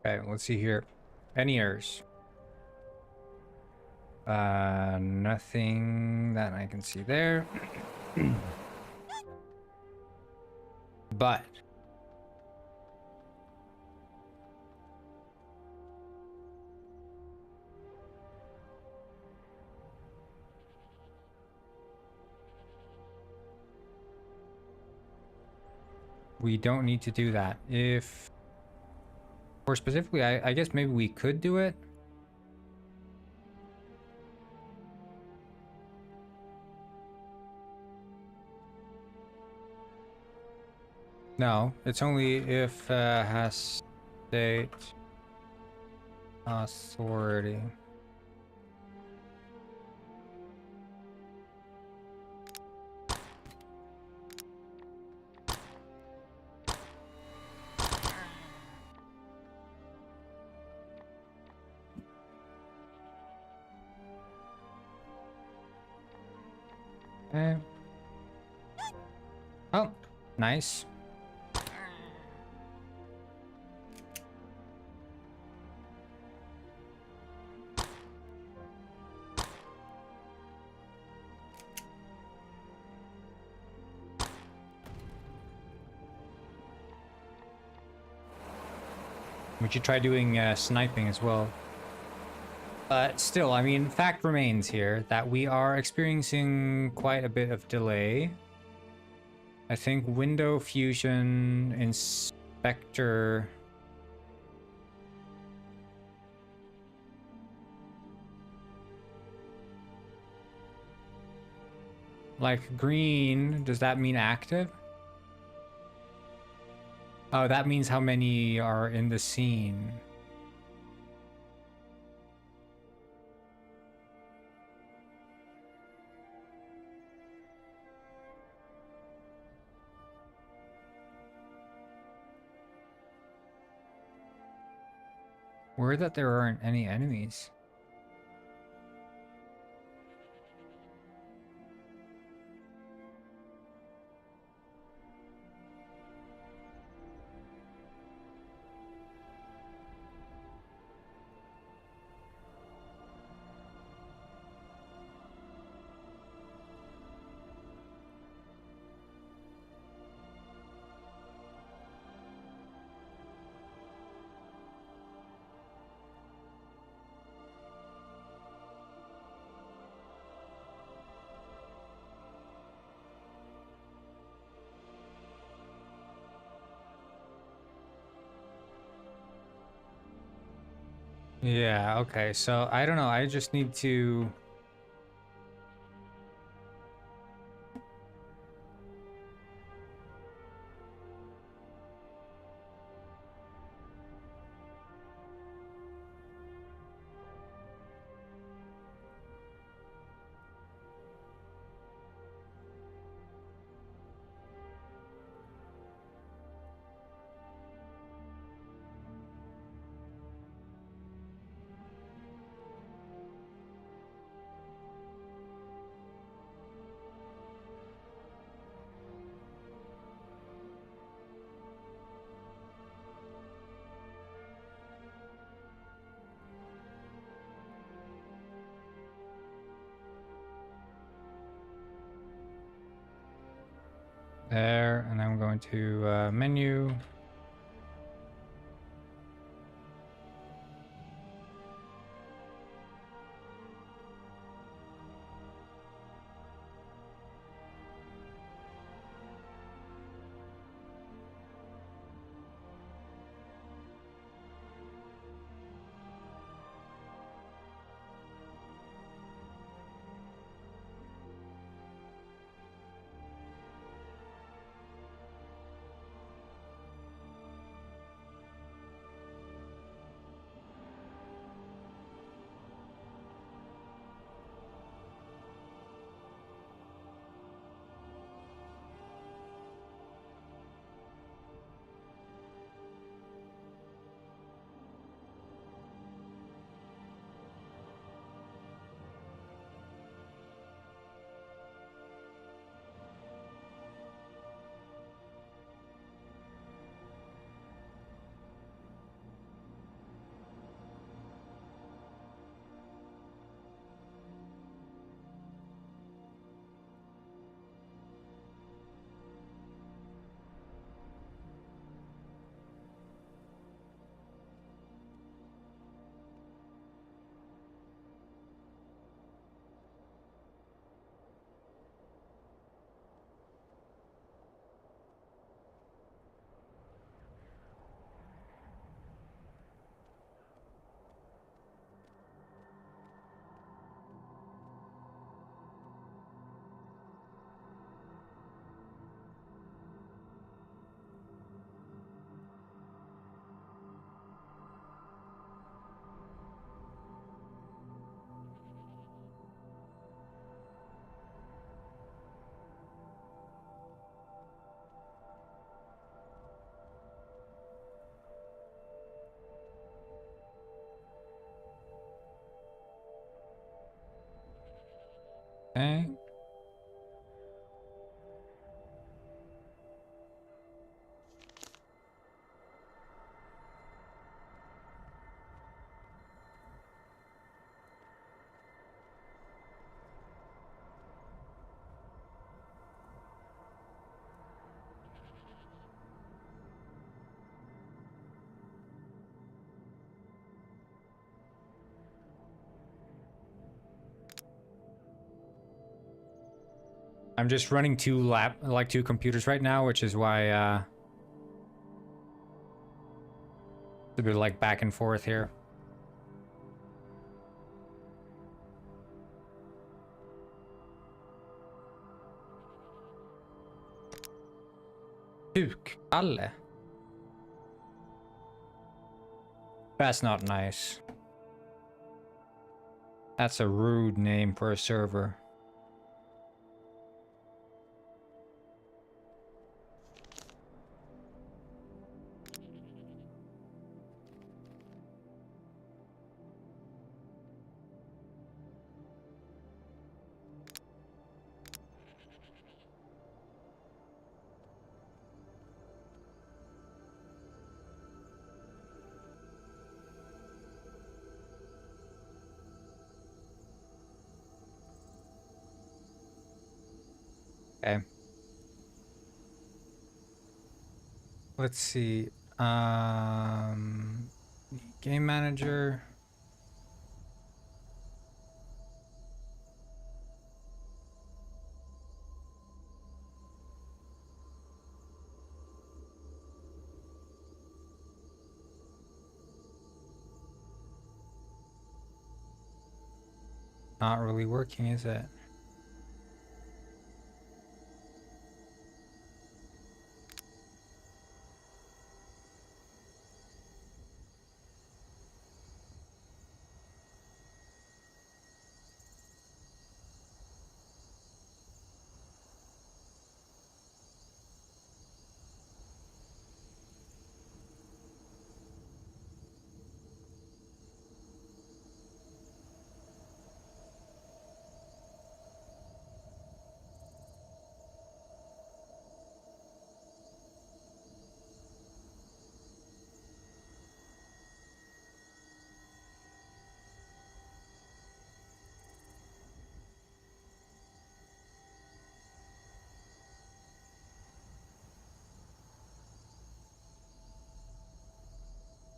Okay, let's see here. Any errors? Nothing that I can see there. But we don't need to do that. If, or specifically, I guess maybe we could do it. No, it's only if has state authority. Okay. Oh, nice. We should try doing sniping as well. But still, I mean, fact remains here that we are experiencing quite a bit of delay. I think window fusion inspector. Like green, does that mean active? Oh, that means how many are in the scene. Weird that there aren't any enemies. Yeah, okay, so I don't know, I just need to... There, and then we're going to menu. Okay. I'm just running two computers right now, which is why it's a bit like back and forth here. Kalle. That's not nice. That's a rude name for a server. Okay. Let's see. Game manager. Not really working, is it?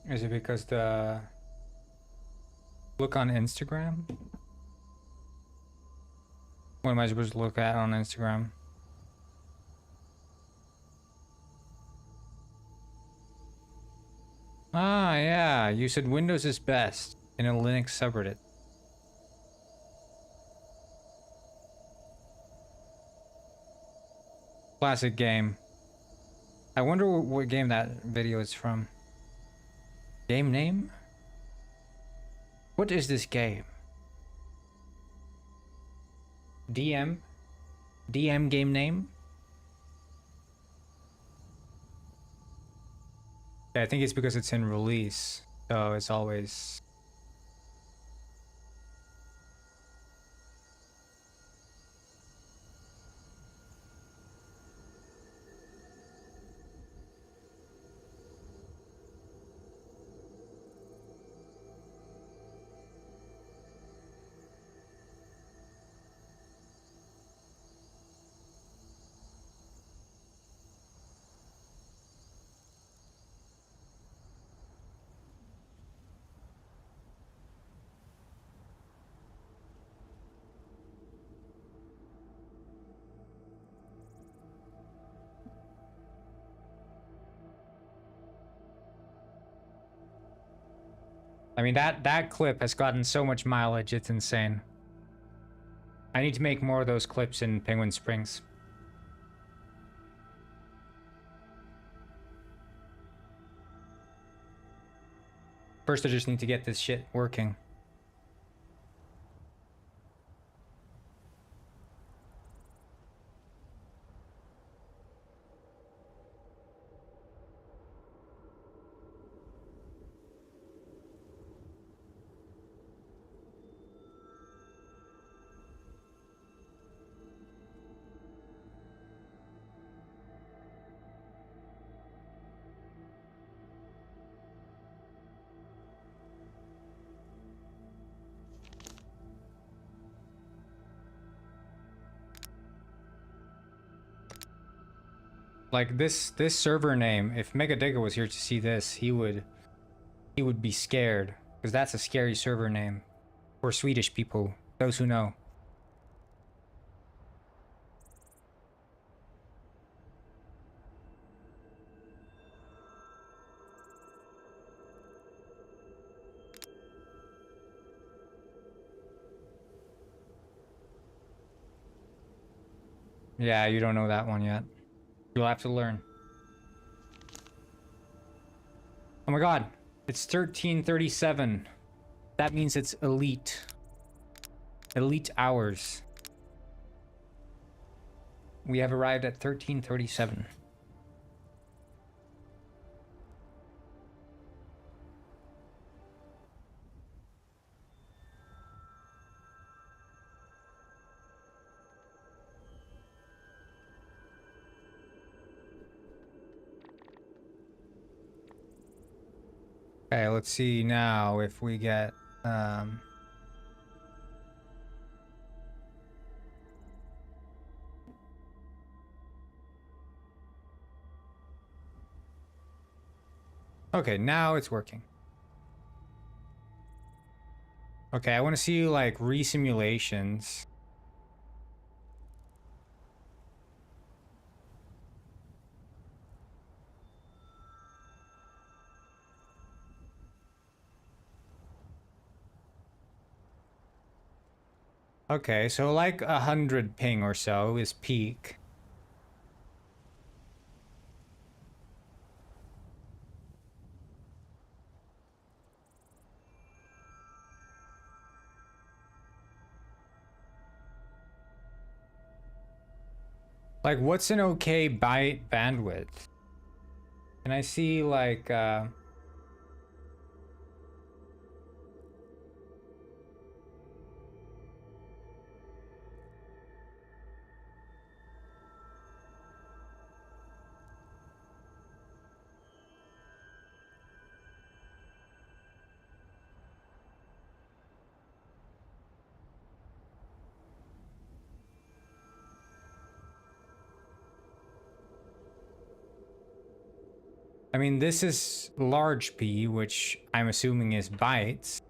Is it because the look on Instagram? What am I supposed to look at on Instagram? Ah, yeah, you said Windows is best in a Linux subreddit. Classic game. I wonder what game that video is from. Game name? What is this game? DM? DM game name? Yeah, I think it's because it's in release, so it's always... I mean, that clip has gotten so much mileage, it's insane. I need to make more of those clips in Penguin Springs. First, I just need to get this shit working. Like this server name, if Megadigger was here to see this, he would be scared, because that's a scary server name for Swedish people, those who know. Yeah, you don't know that one yet. You'll have to learn. Oh my god, it's 13:37. That means it's elite. Elite hours. We have arrived at 13:37. Okay, let's see now if we get okay, now it's working. Okay, I want to see like re-simulations. Okay, so like 100 ping or so is peak. Like, what's an okay byte bandwidth? Can I see like I mean, this is large P, which I'm assuming is bytes.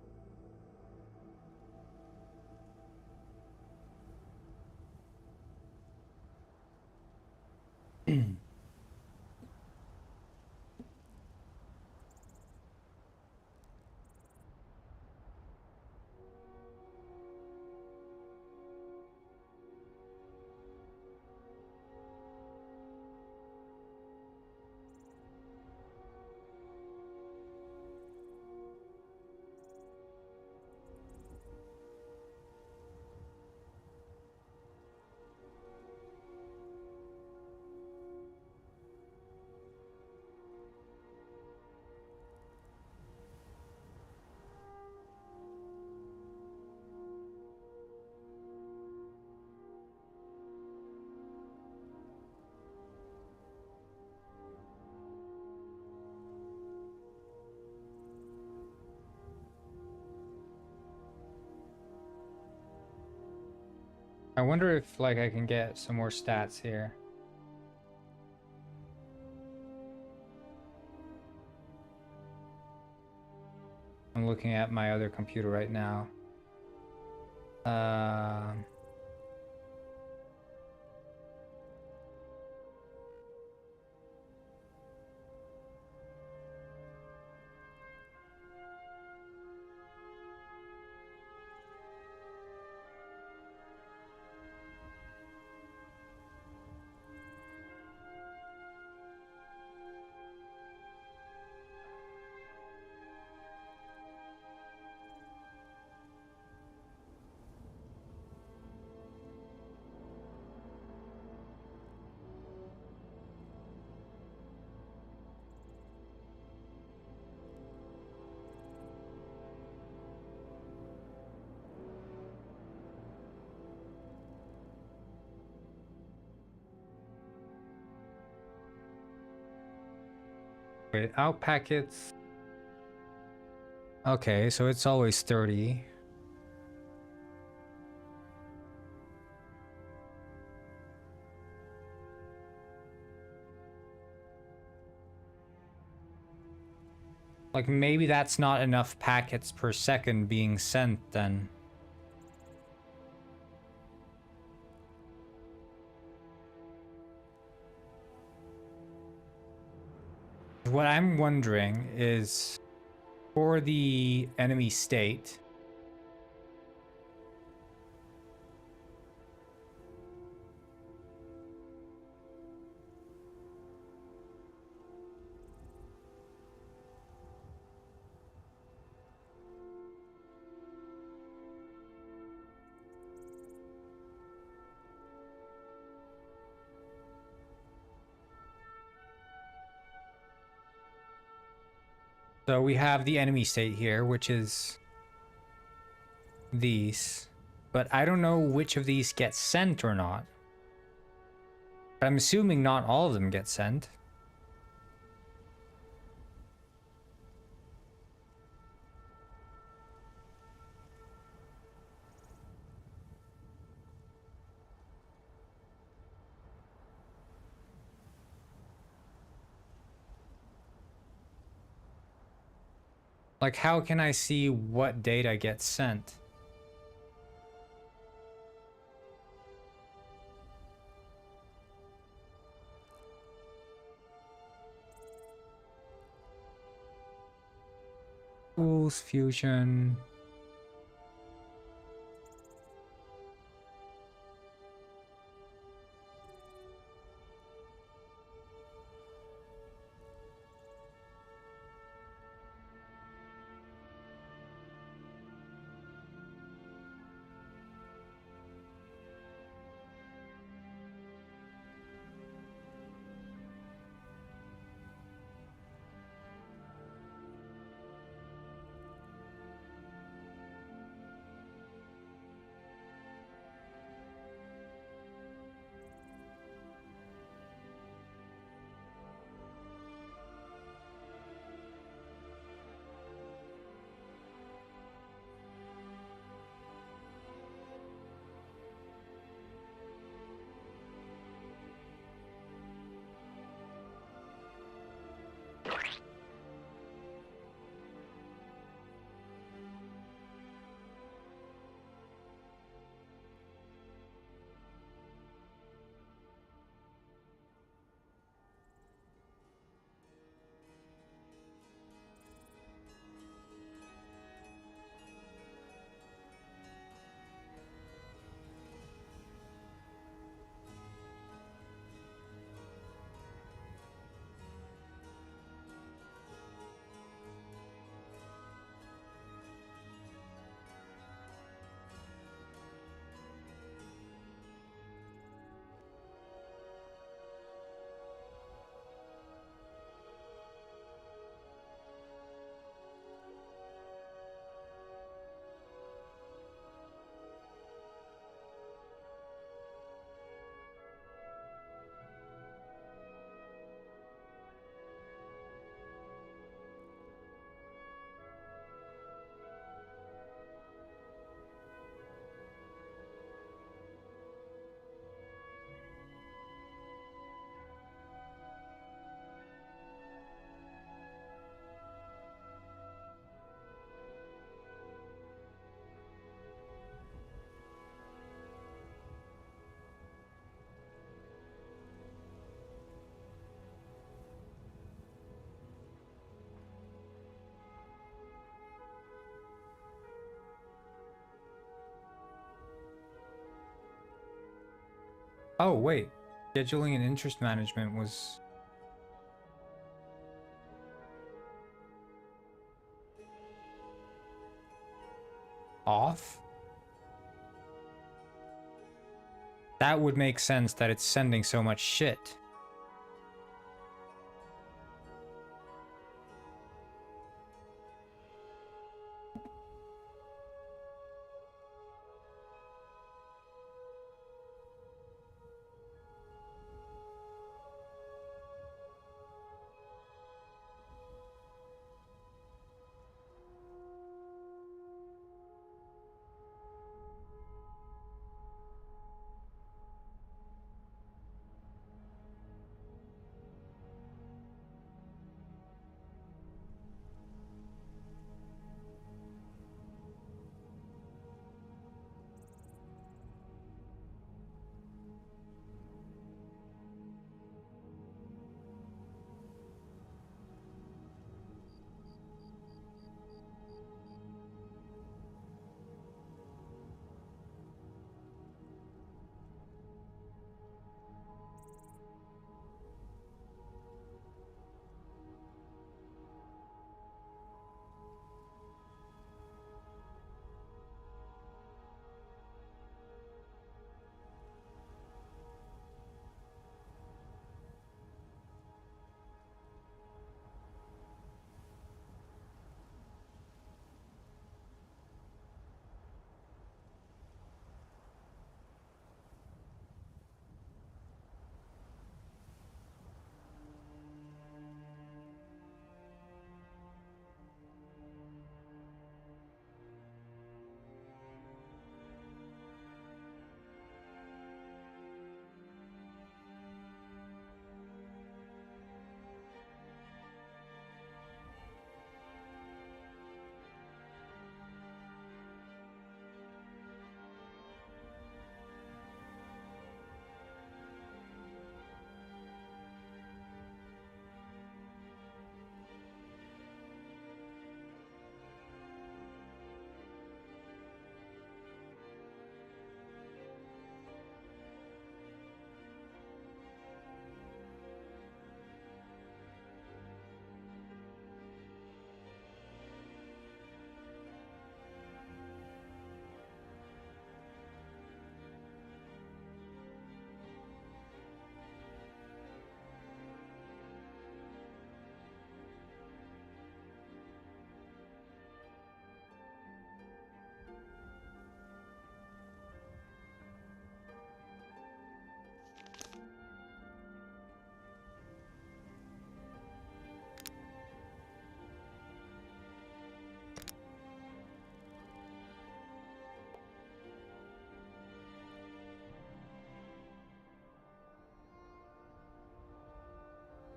I wonder if like I can get some more stats here. I'm looking at my other computer right now. Wait, out packets. Okay, so it's always 30. Like maybe that's not enough packets per second being sent then. What I'm wondering is for the enemy state, so we have the enemy state here, which is these, but I don't know which of these get sent or not. I'm assuming not all of them get sent. Like, how can I see what data gets sent? Tools, fusion. Oh, wait. Scheduling and interest management was... off? That would make sense that it's sending so much shit.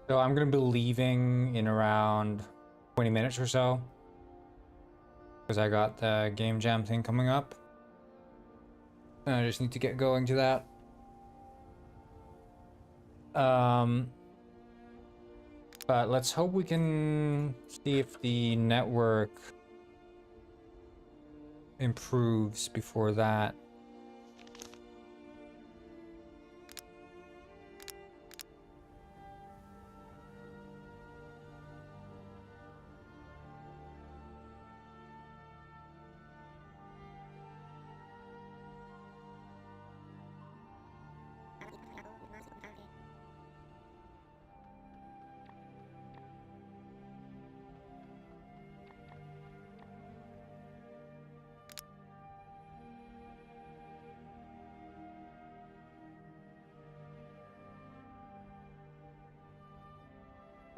So I'm gonna be leaving in around 20 minutes or so, because I got the game jam thing coming up. And I just need to get going to that. But let's hope we can see if the network improves before that.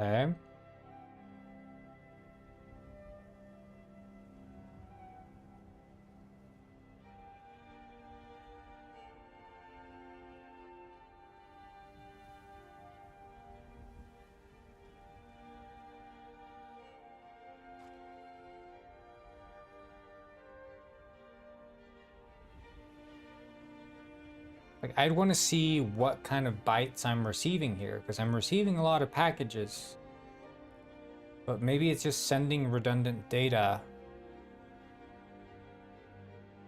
Okay. Like, I'd want to see what kind of bytes I'm receiving here, because I'm receiving a lot of packages. But maybe it's just sending redundant data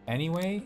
anyway?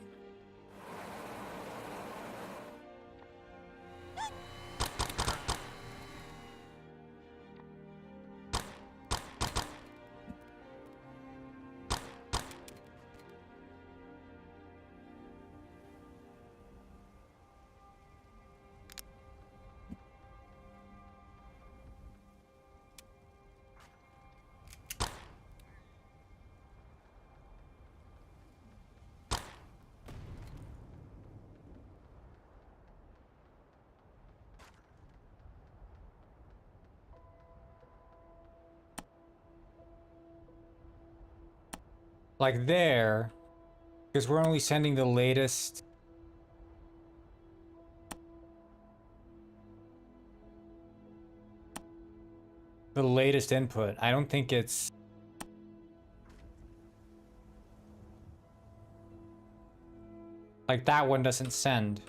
like there, because we're only sending the latest. The latest input. I don't think it's like that one doesn't send.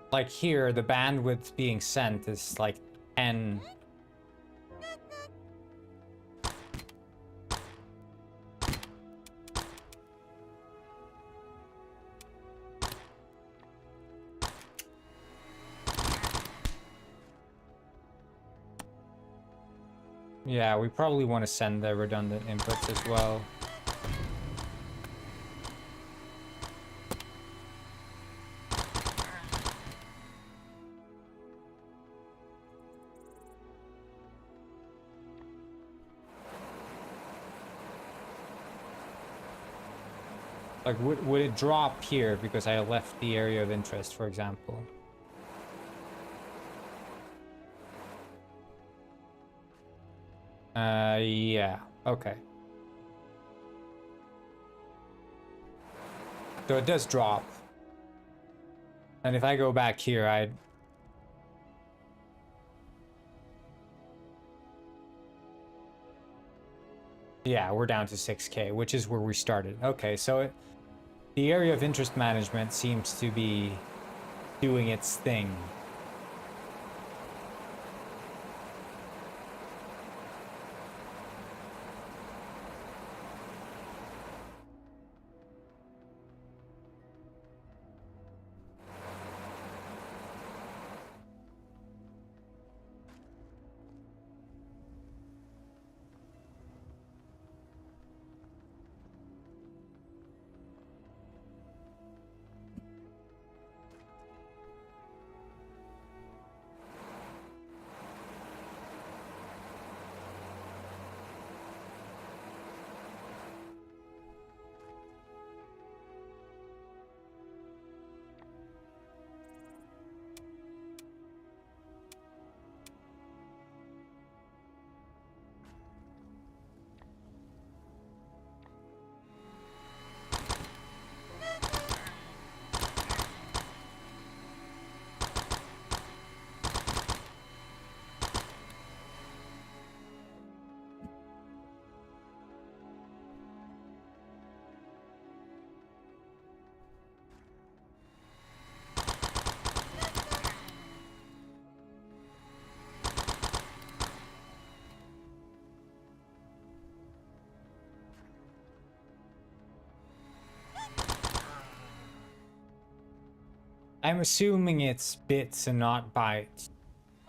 Like here, the bandwidth being sent is like 10. Yeah, we probably want to send the redundant inputs as well. Like, would it drop here because I left the area of interest, for example? Yeah, okay. So it does drop. And if I go back here, I'd... Yeah, we're down to 6K, which is where we started. Okay, so the area of interest management seems to be doing its thing. I'm assuming it's bits and not bytes.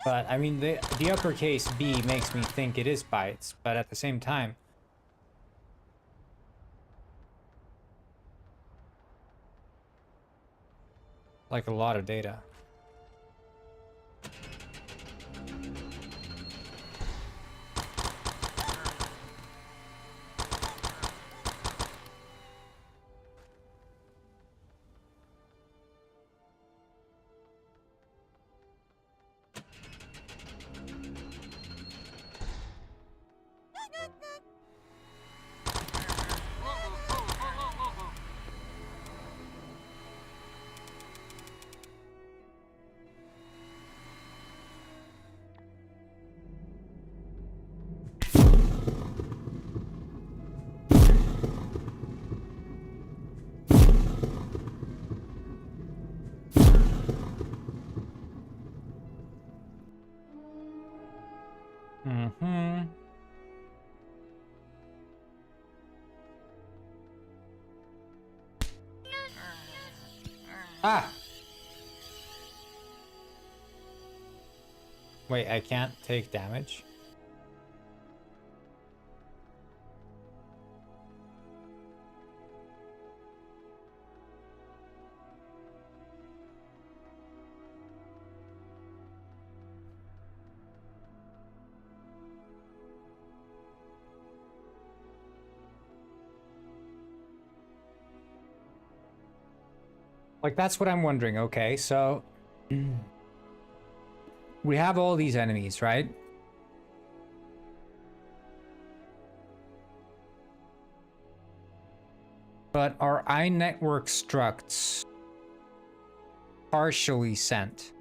But, I mean, the uppercase B makes me think it is bytes, but at the same time... Like a lot of data. Ah! Wait, I can't take damage? Like, that's what I'm wondering. Okay, so we have all these enemies, right? But are iNetwork structs partially sent?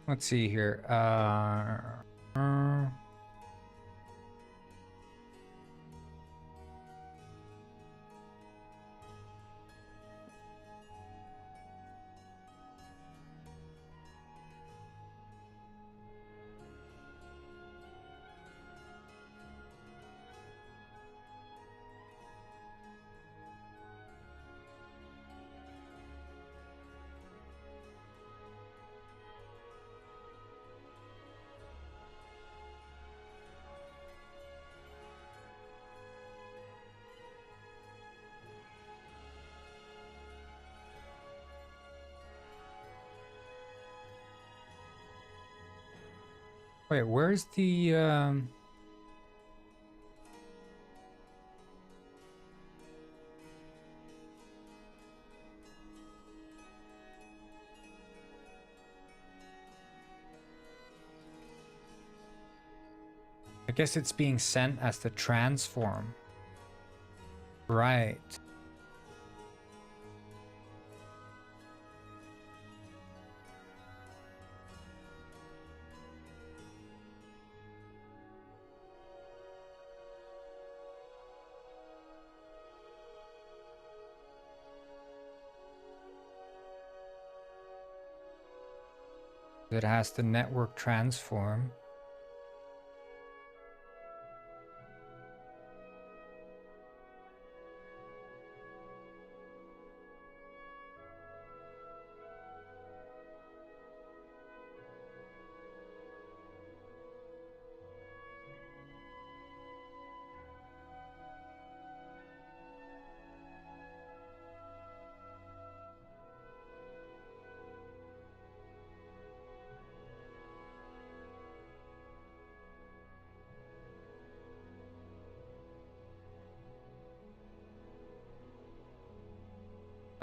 Let's see here. Wait, where's the I guess it's being sent as the transform. Right. It has the network transform.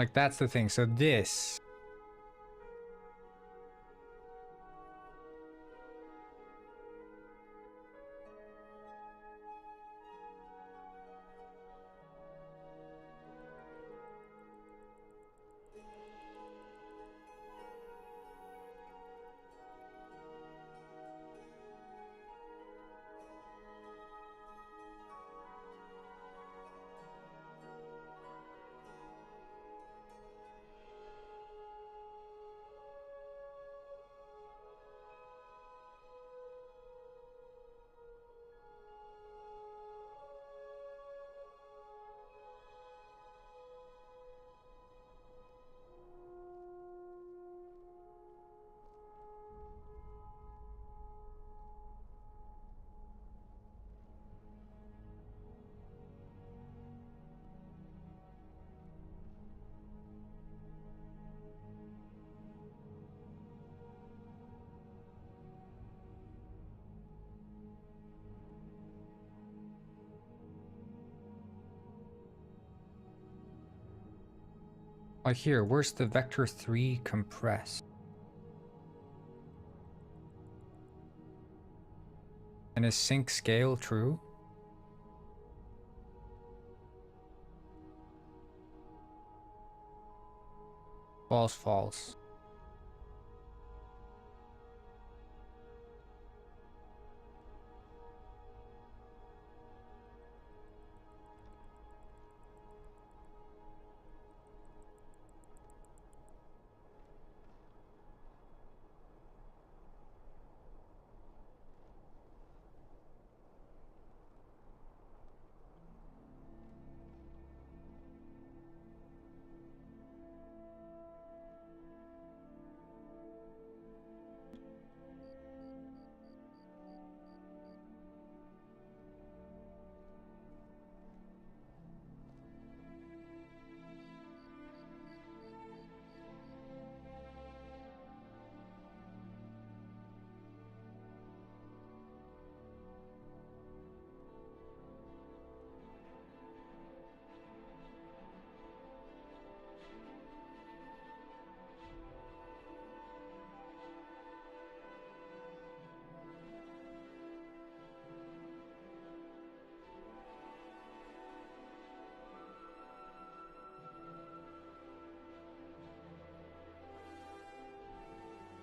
Like, that's the thing. So this... Like here, where's the vector 3 compress? And is sync scale true? False, false.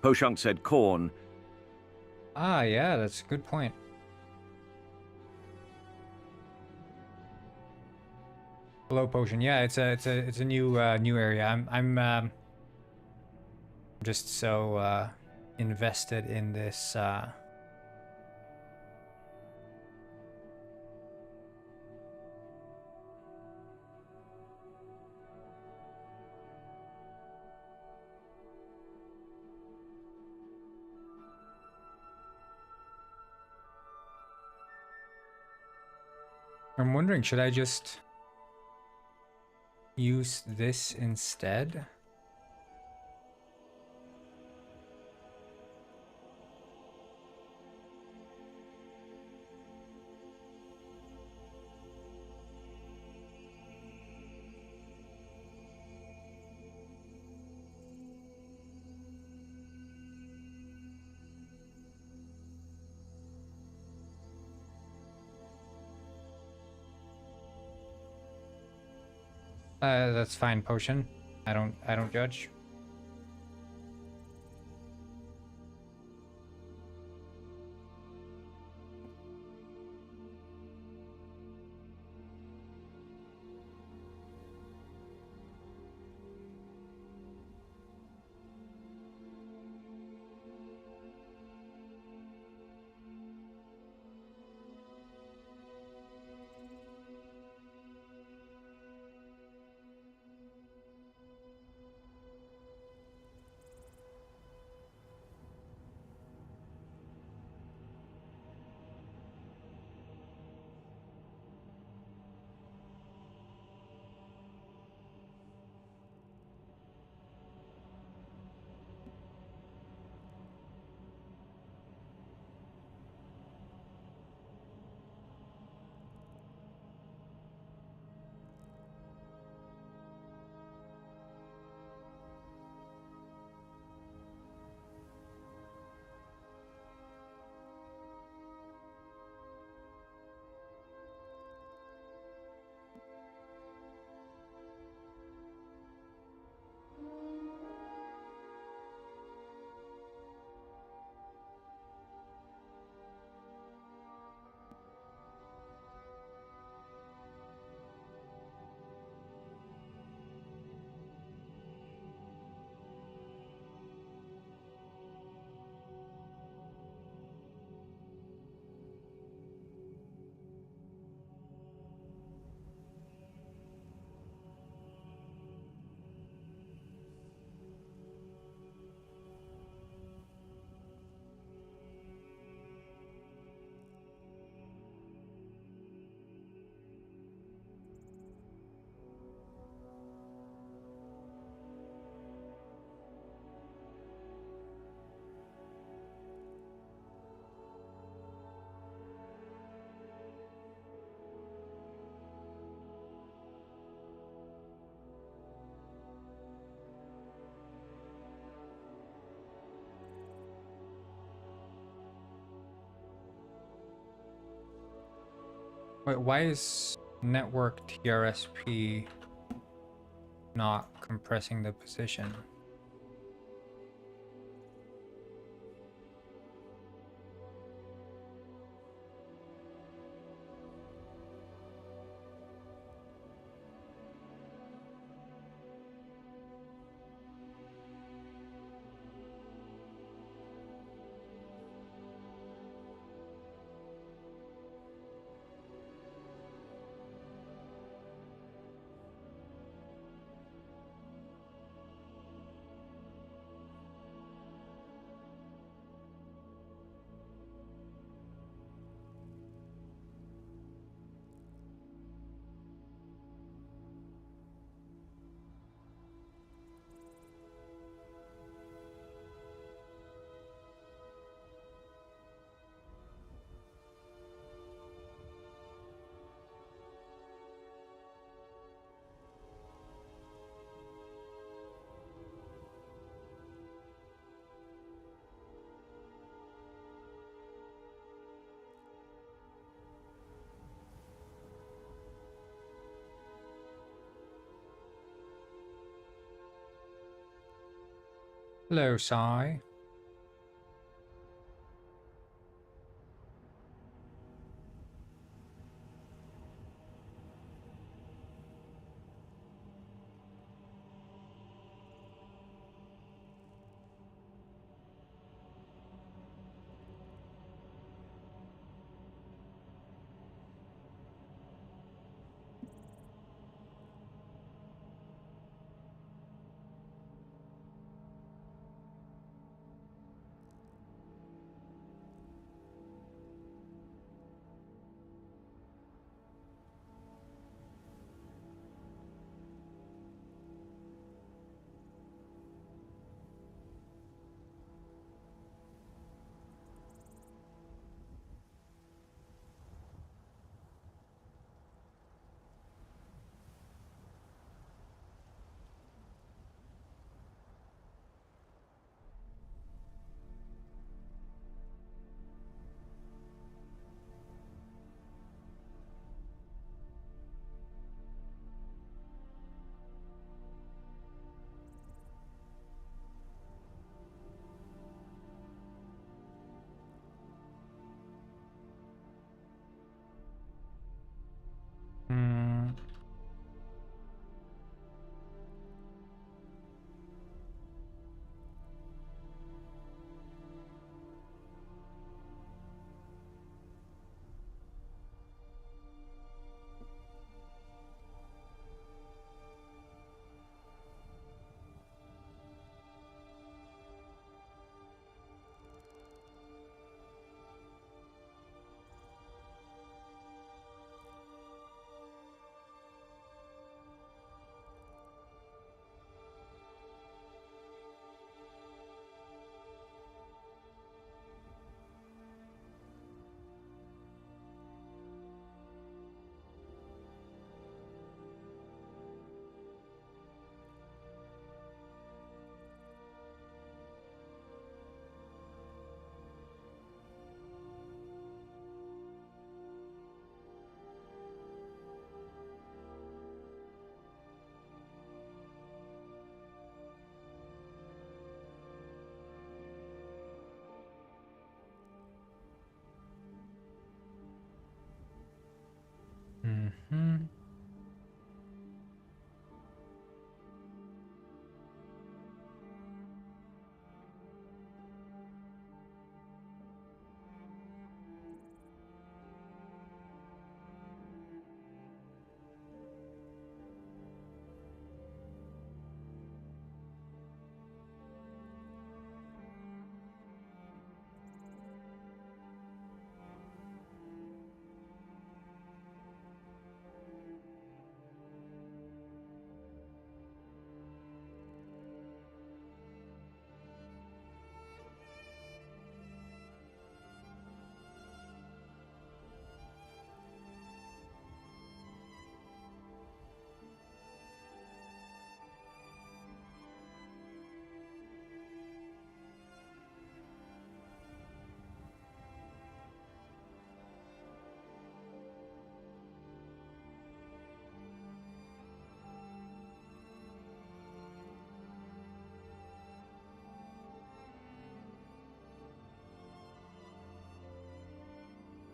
Poshunk said corn. Ah, yeah, that's a good point. Hello, Potion. Yeah, it's a new area. I'm just so invested in this. I'm wondering, should I just use this instead? That's fine, Potion. I don't judge. Wait, why is network TRSP not compressing the position? Hello, Sai. Hmm. Mm-hmm.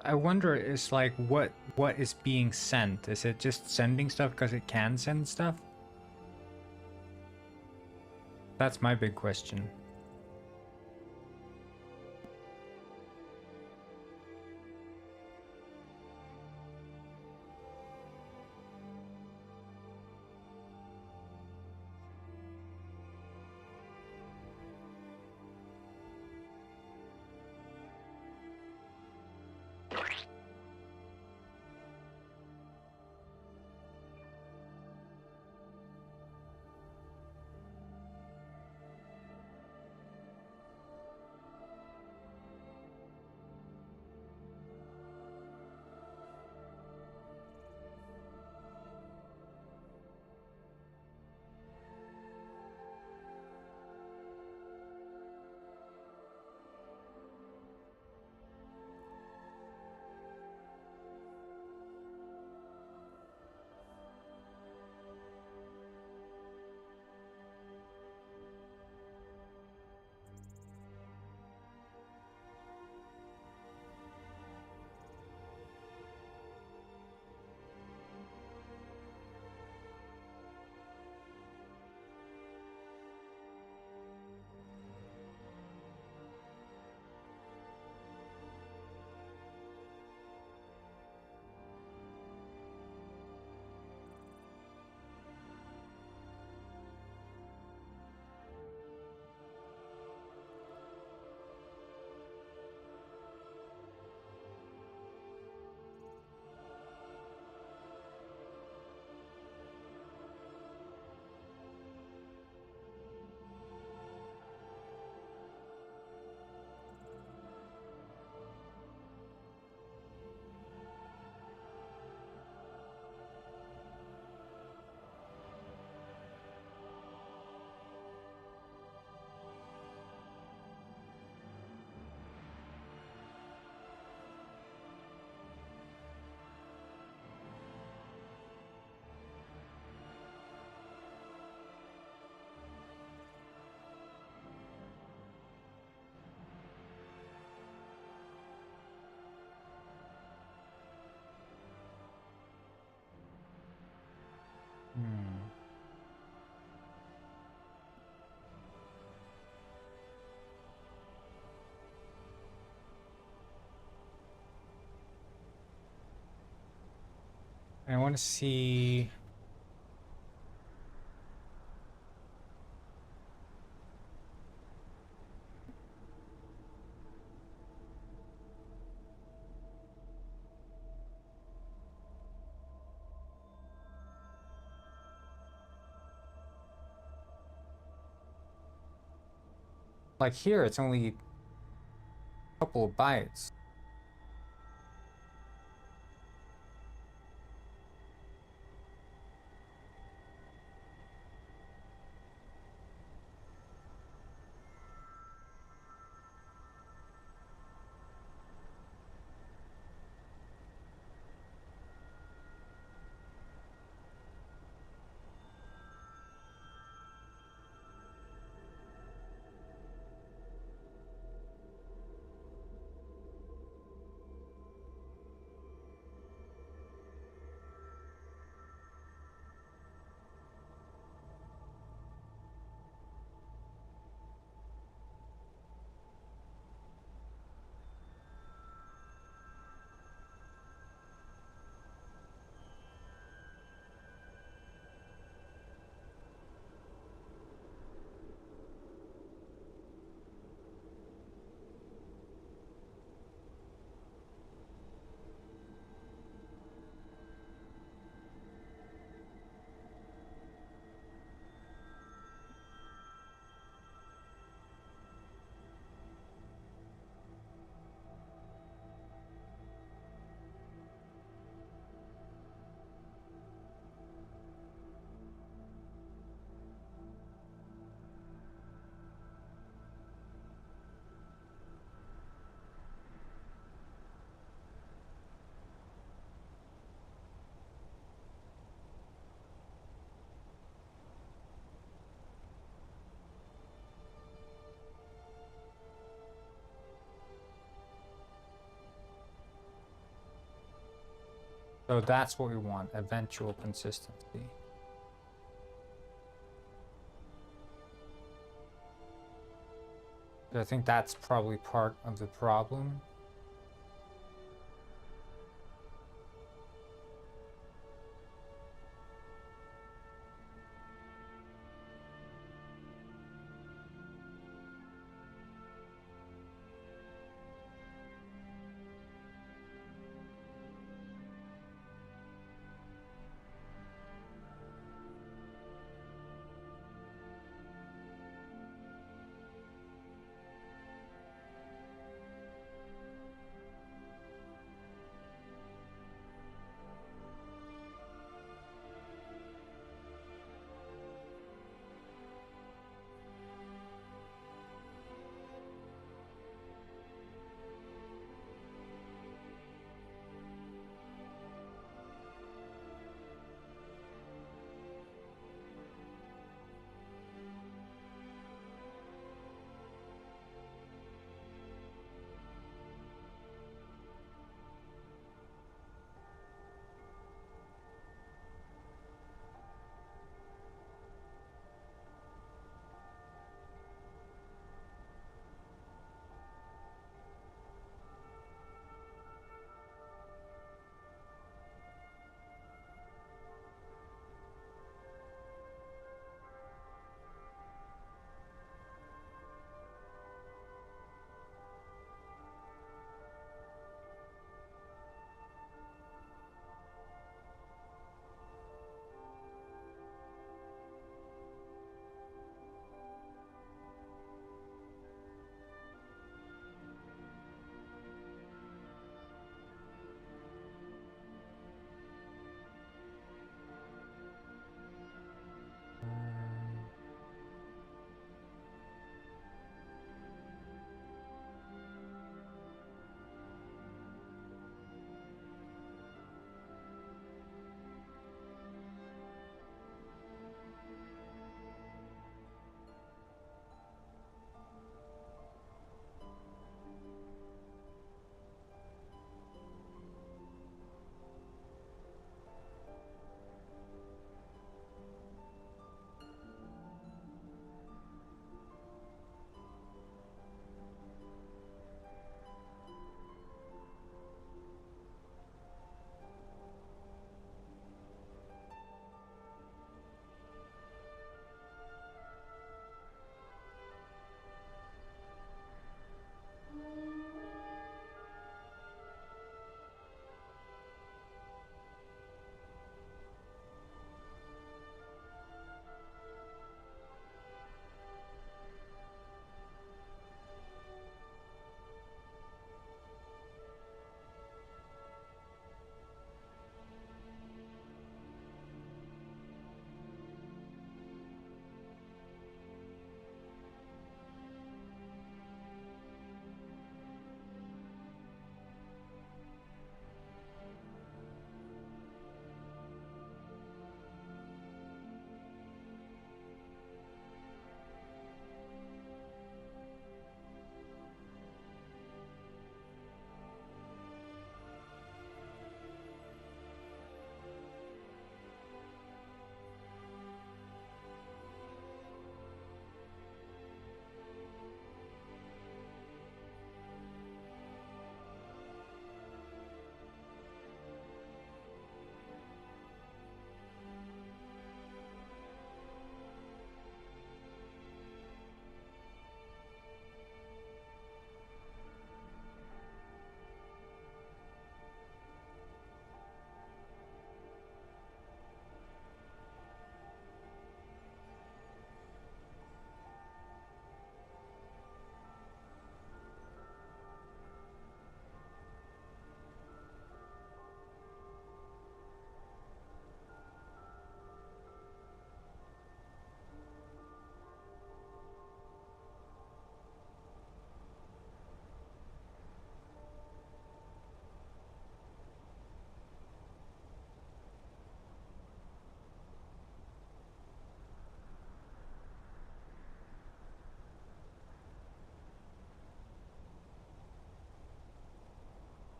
I wonder is like what is being sent? Is it just sending stuff because it can send stuff? That's my big question. I want to see. Like here, it's only a couple of bytes. So that's what we want, eventual consistency. I think that's probably part of the problem.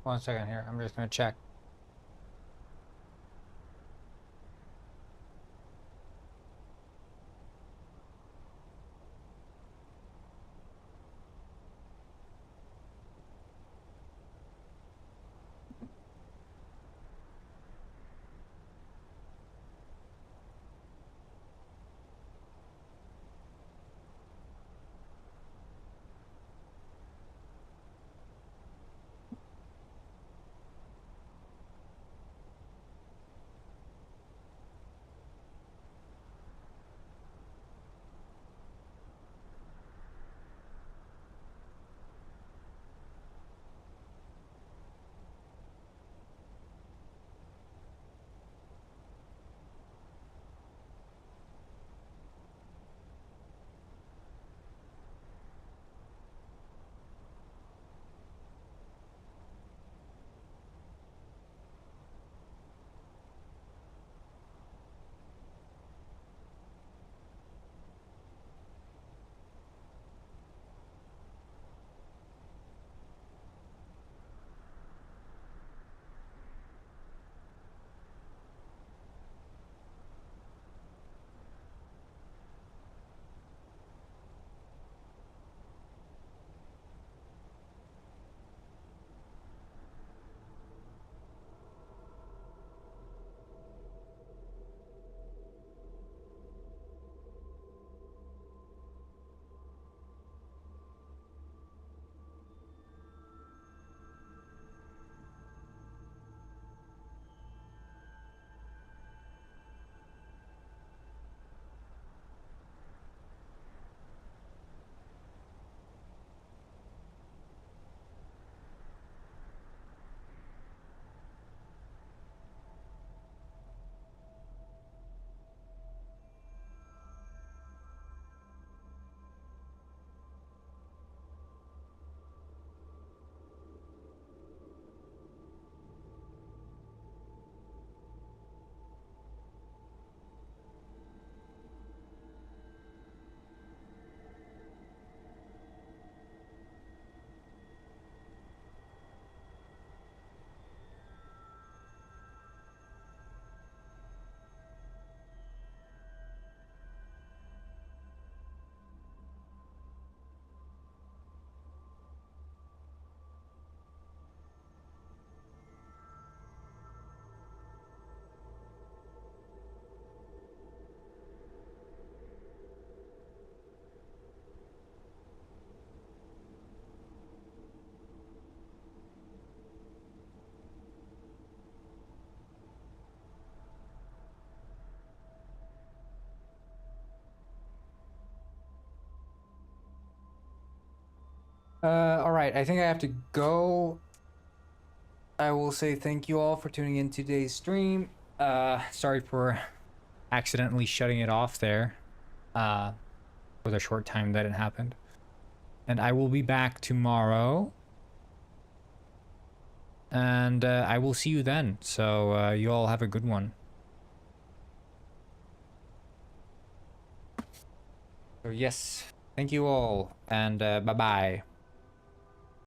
One second here. I'm just going to check. All right, I think I have to go. I will say thank you all for tuning in today's stream. Sorry for accidentally shutting it off there. For the short time that it happened. And I will be back tomorrow. And I will see you then. So you all have a good one. So yes, thank you all, and bye-bye.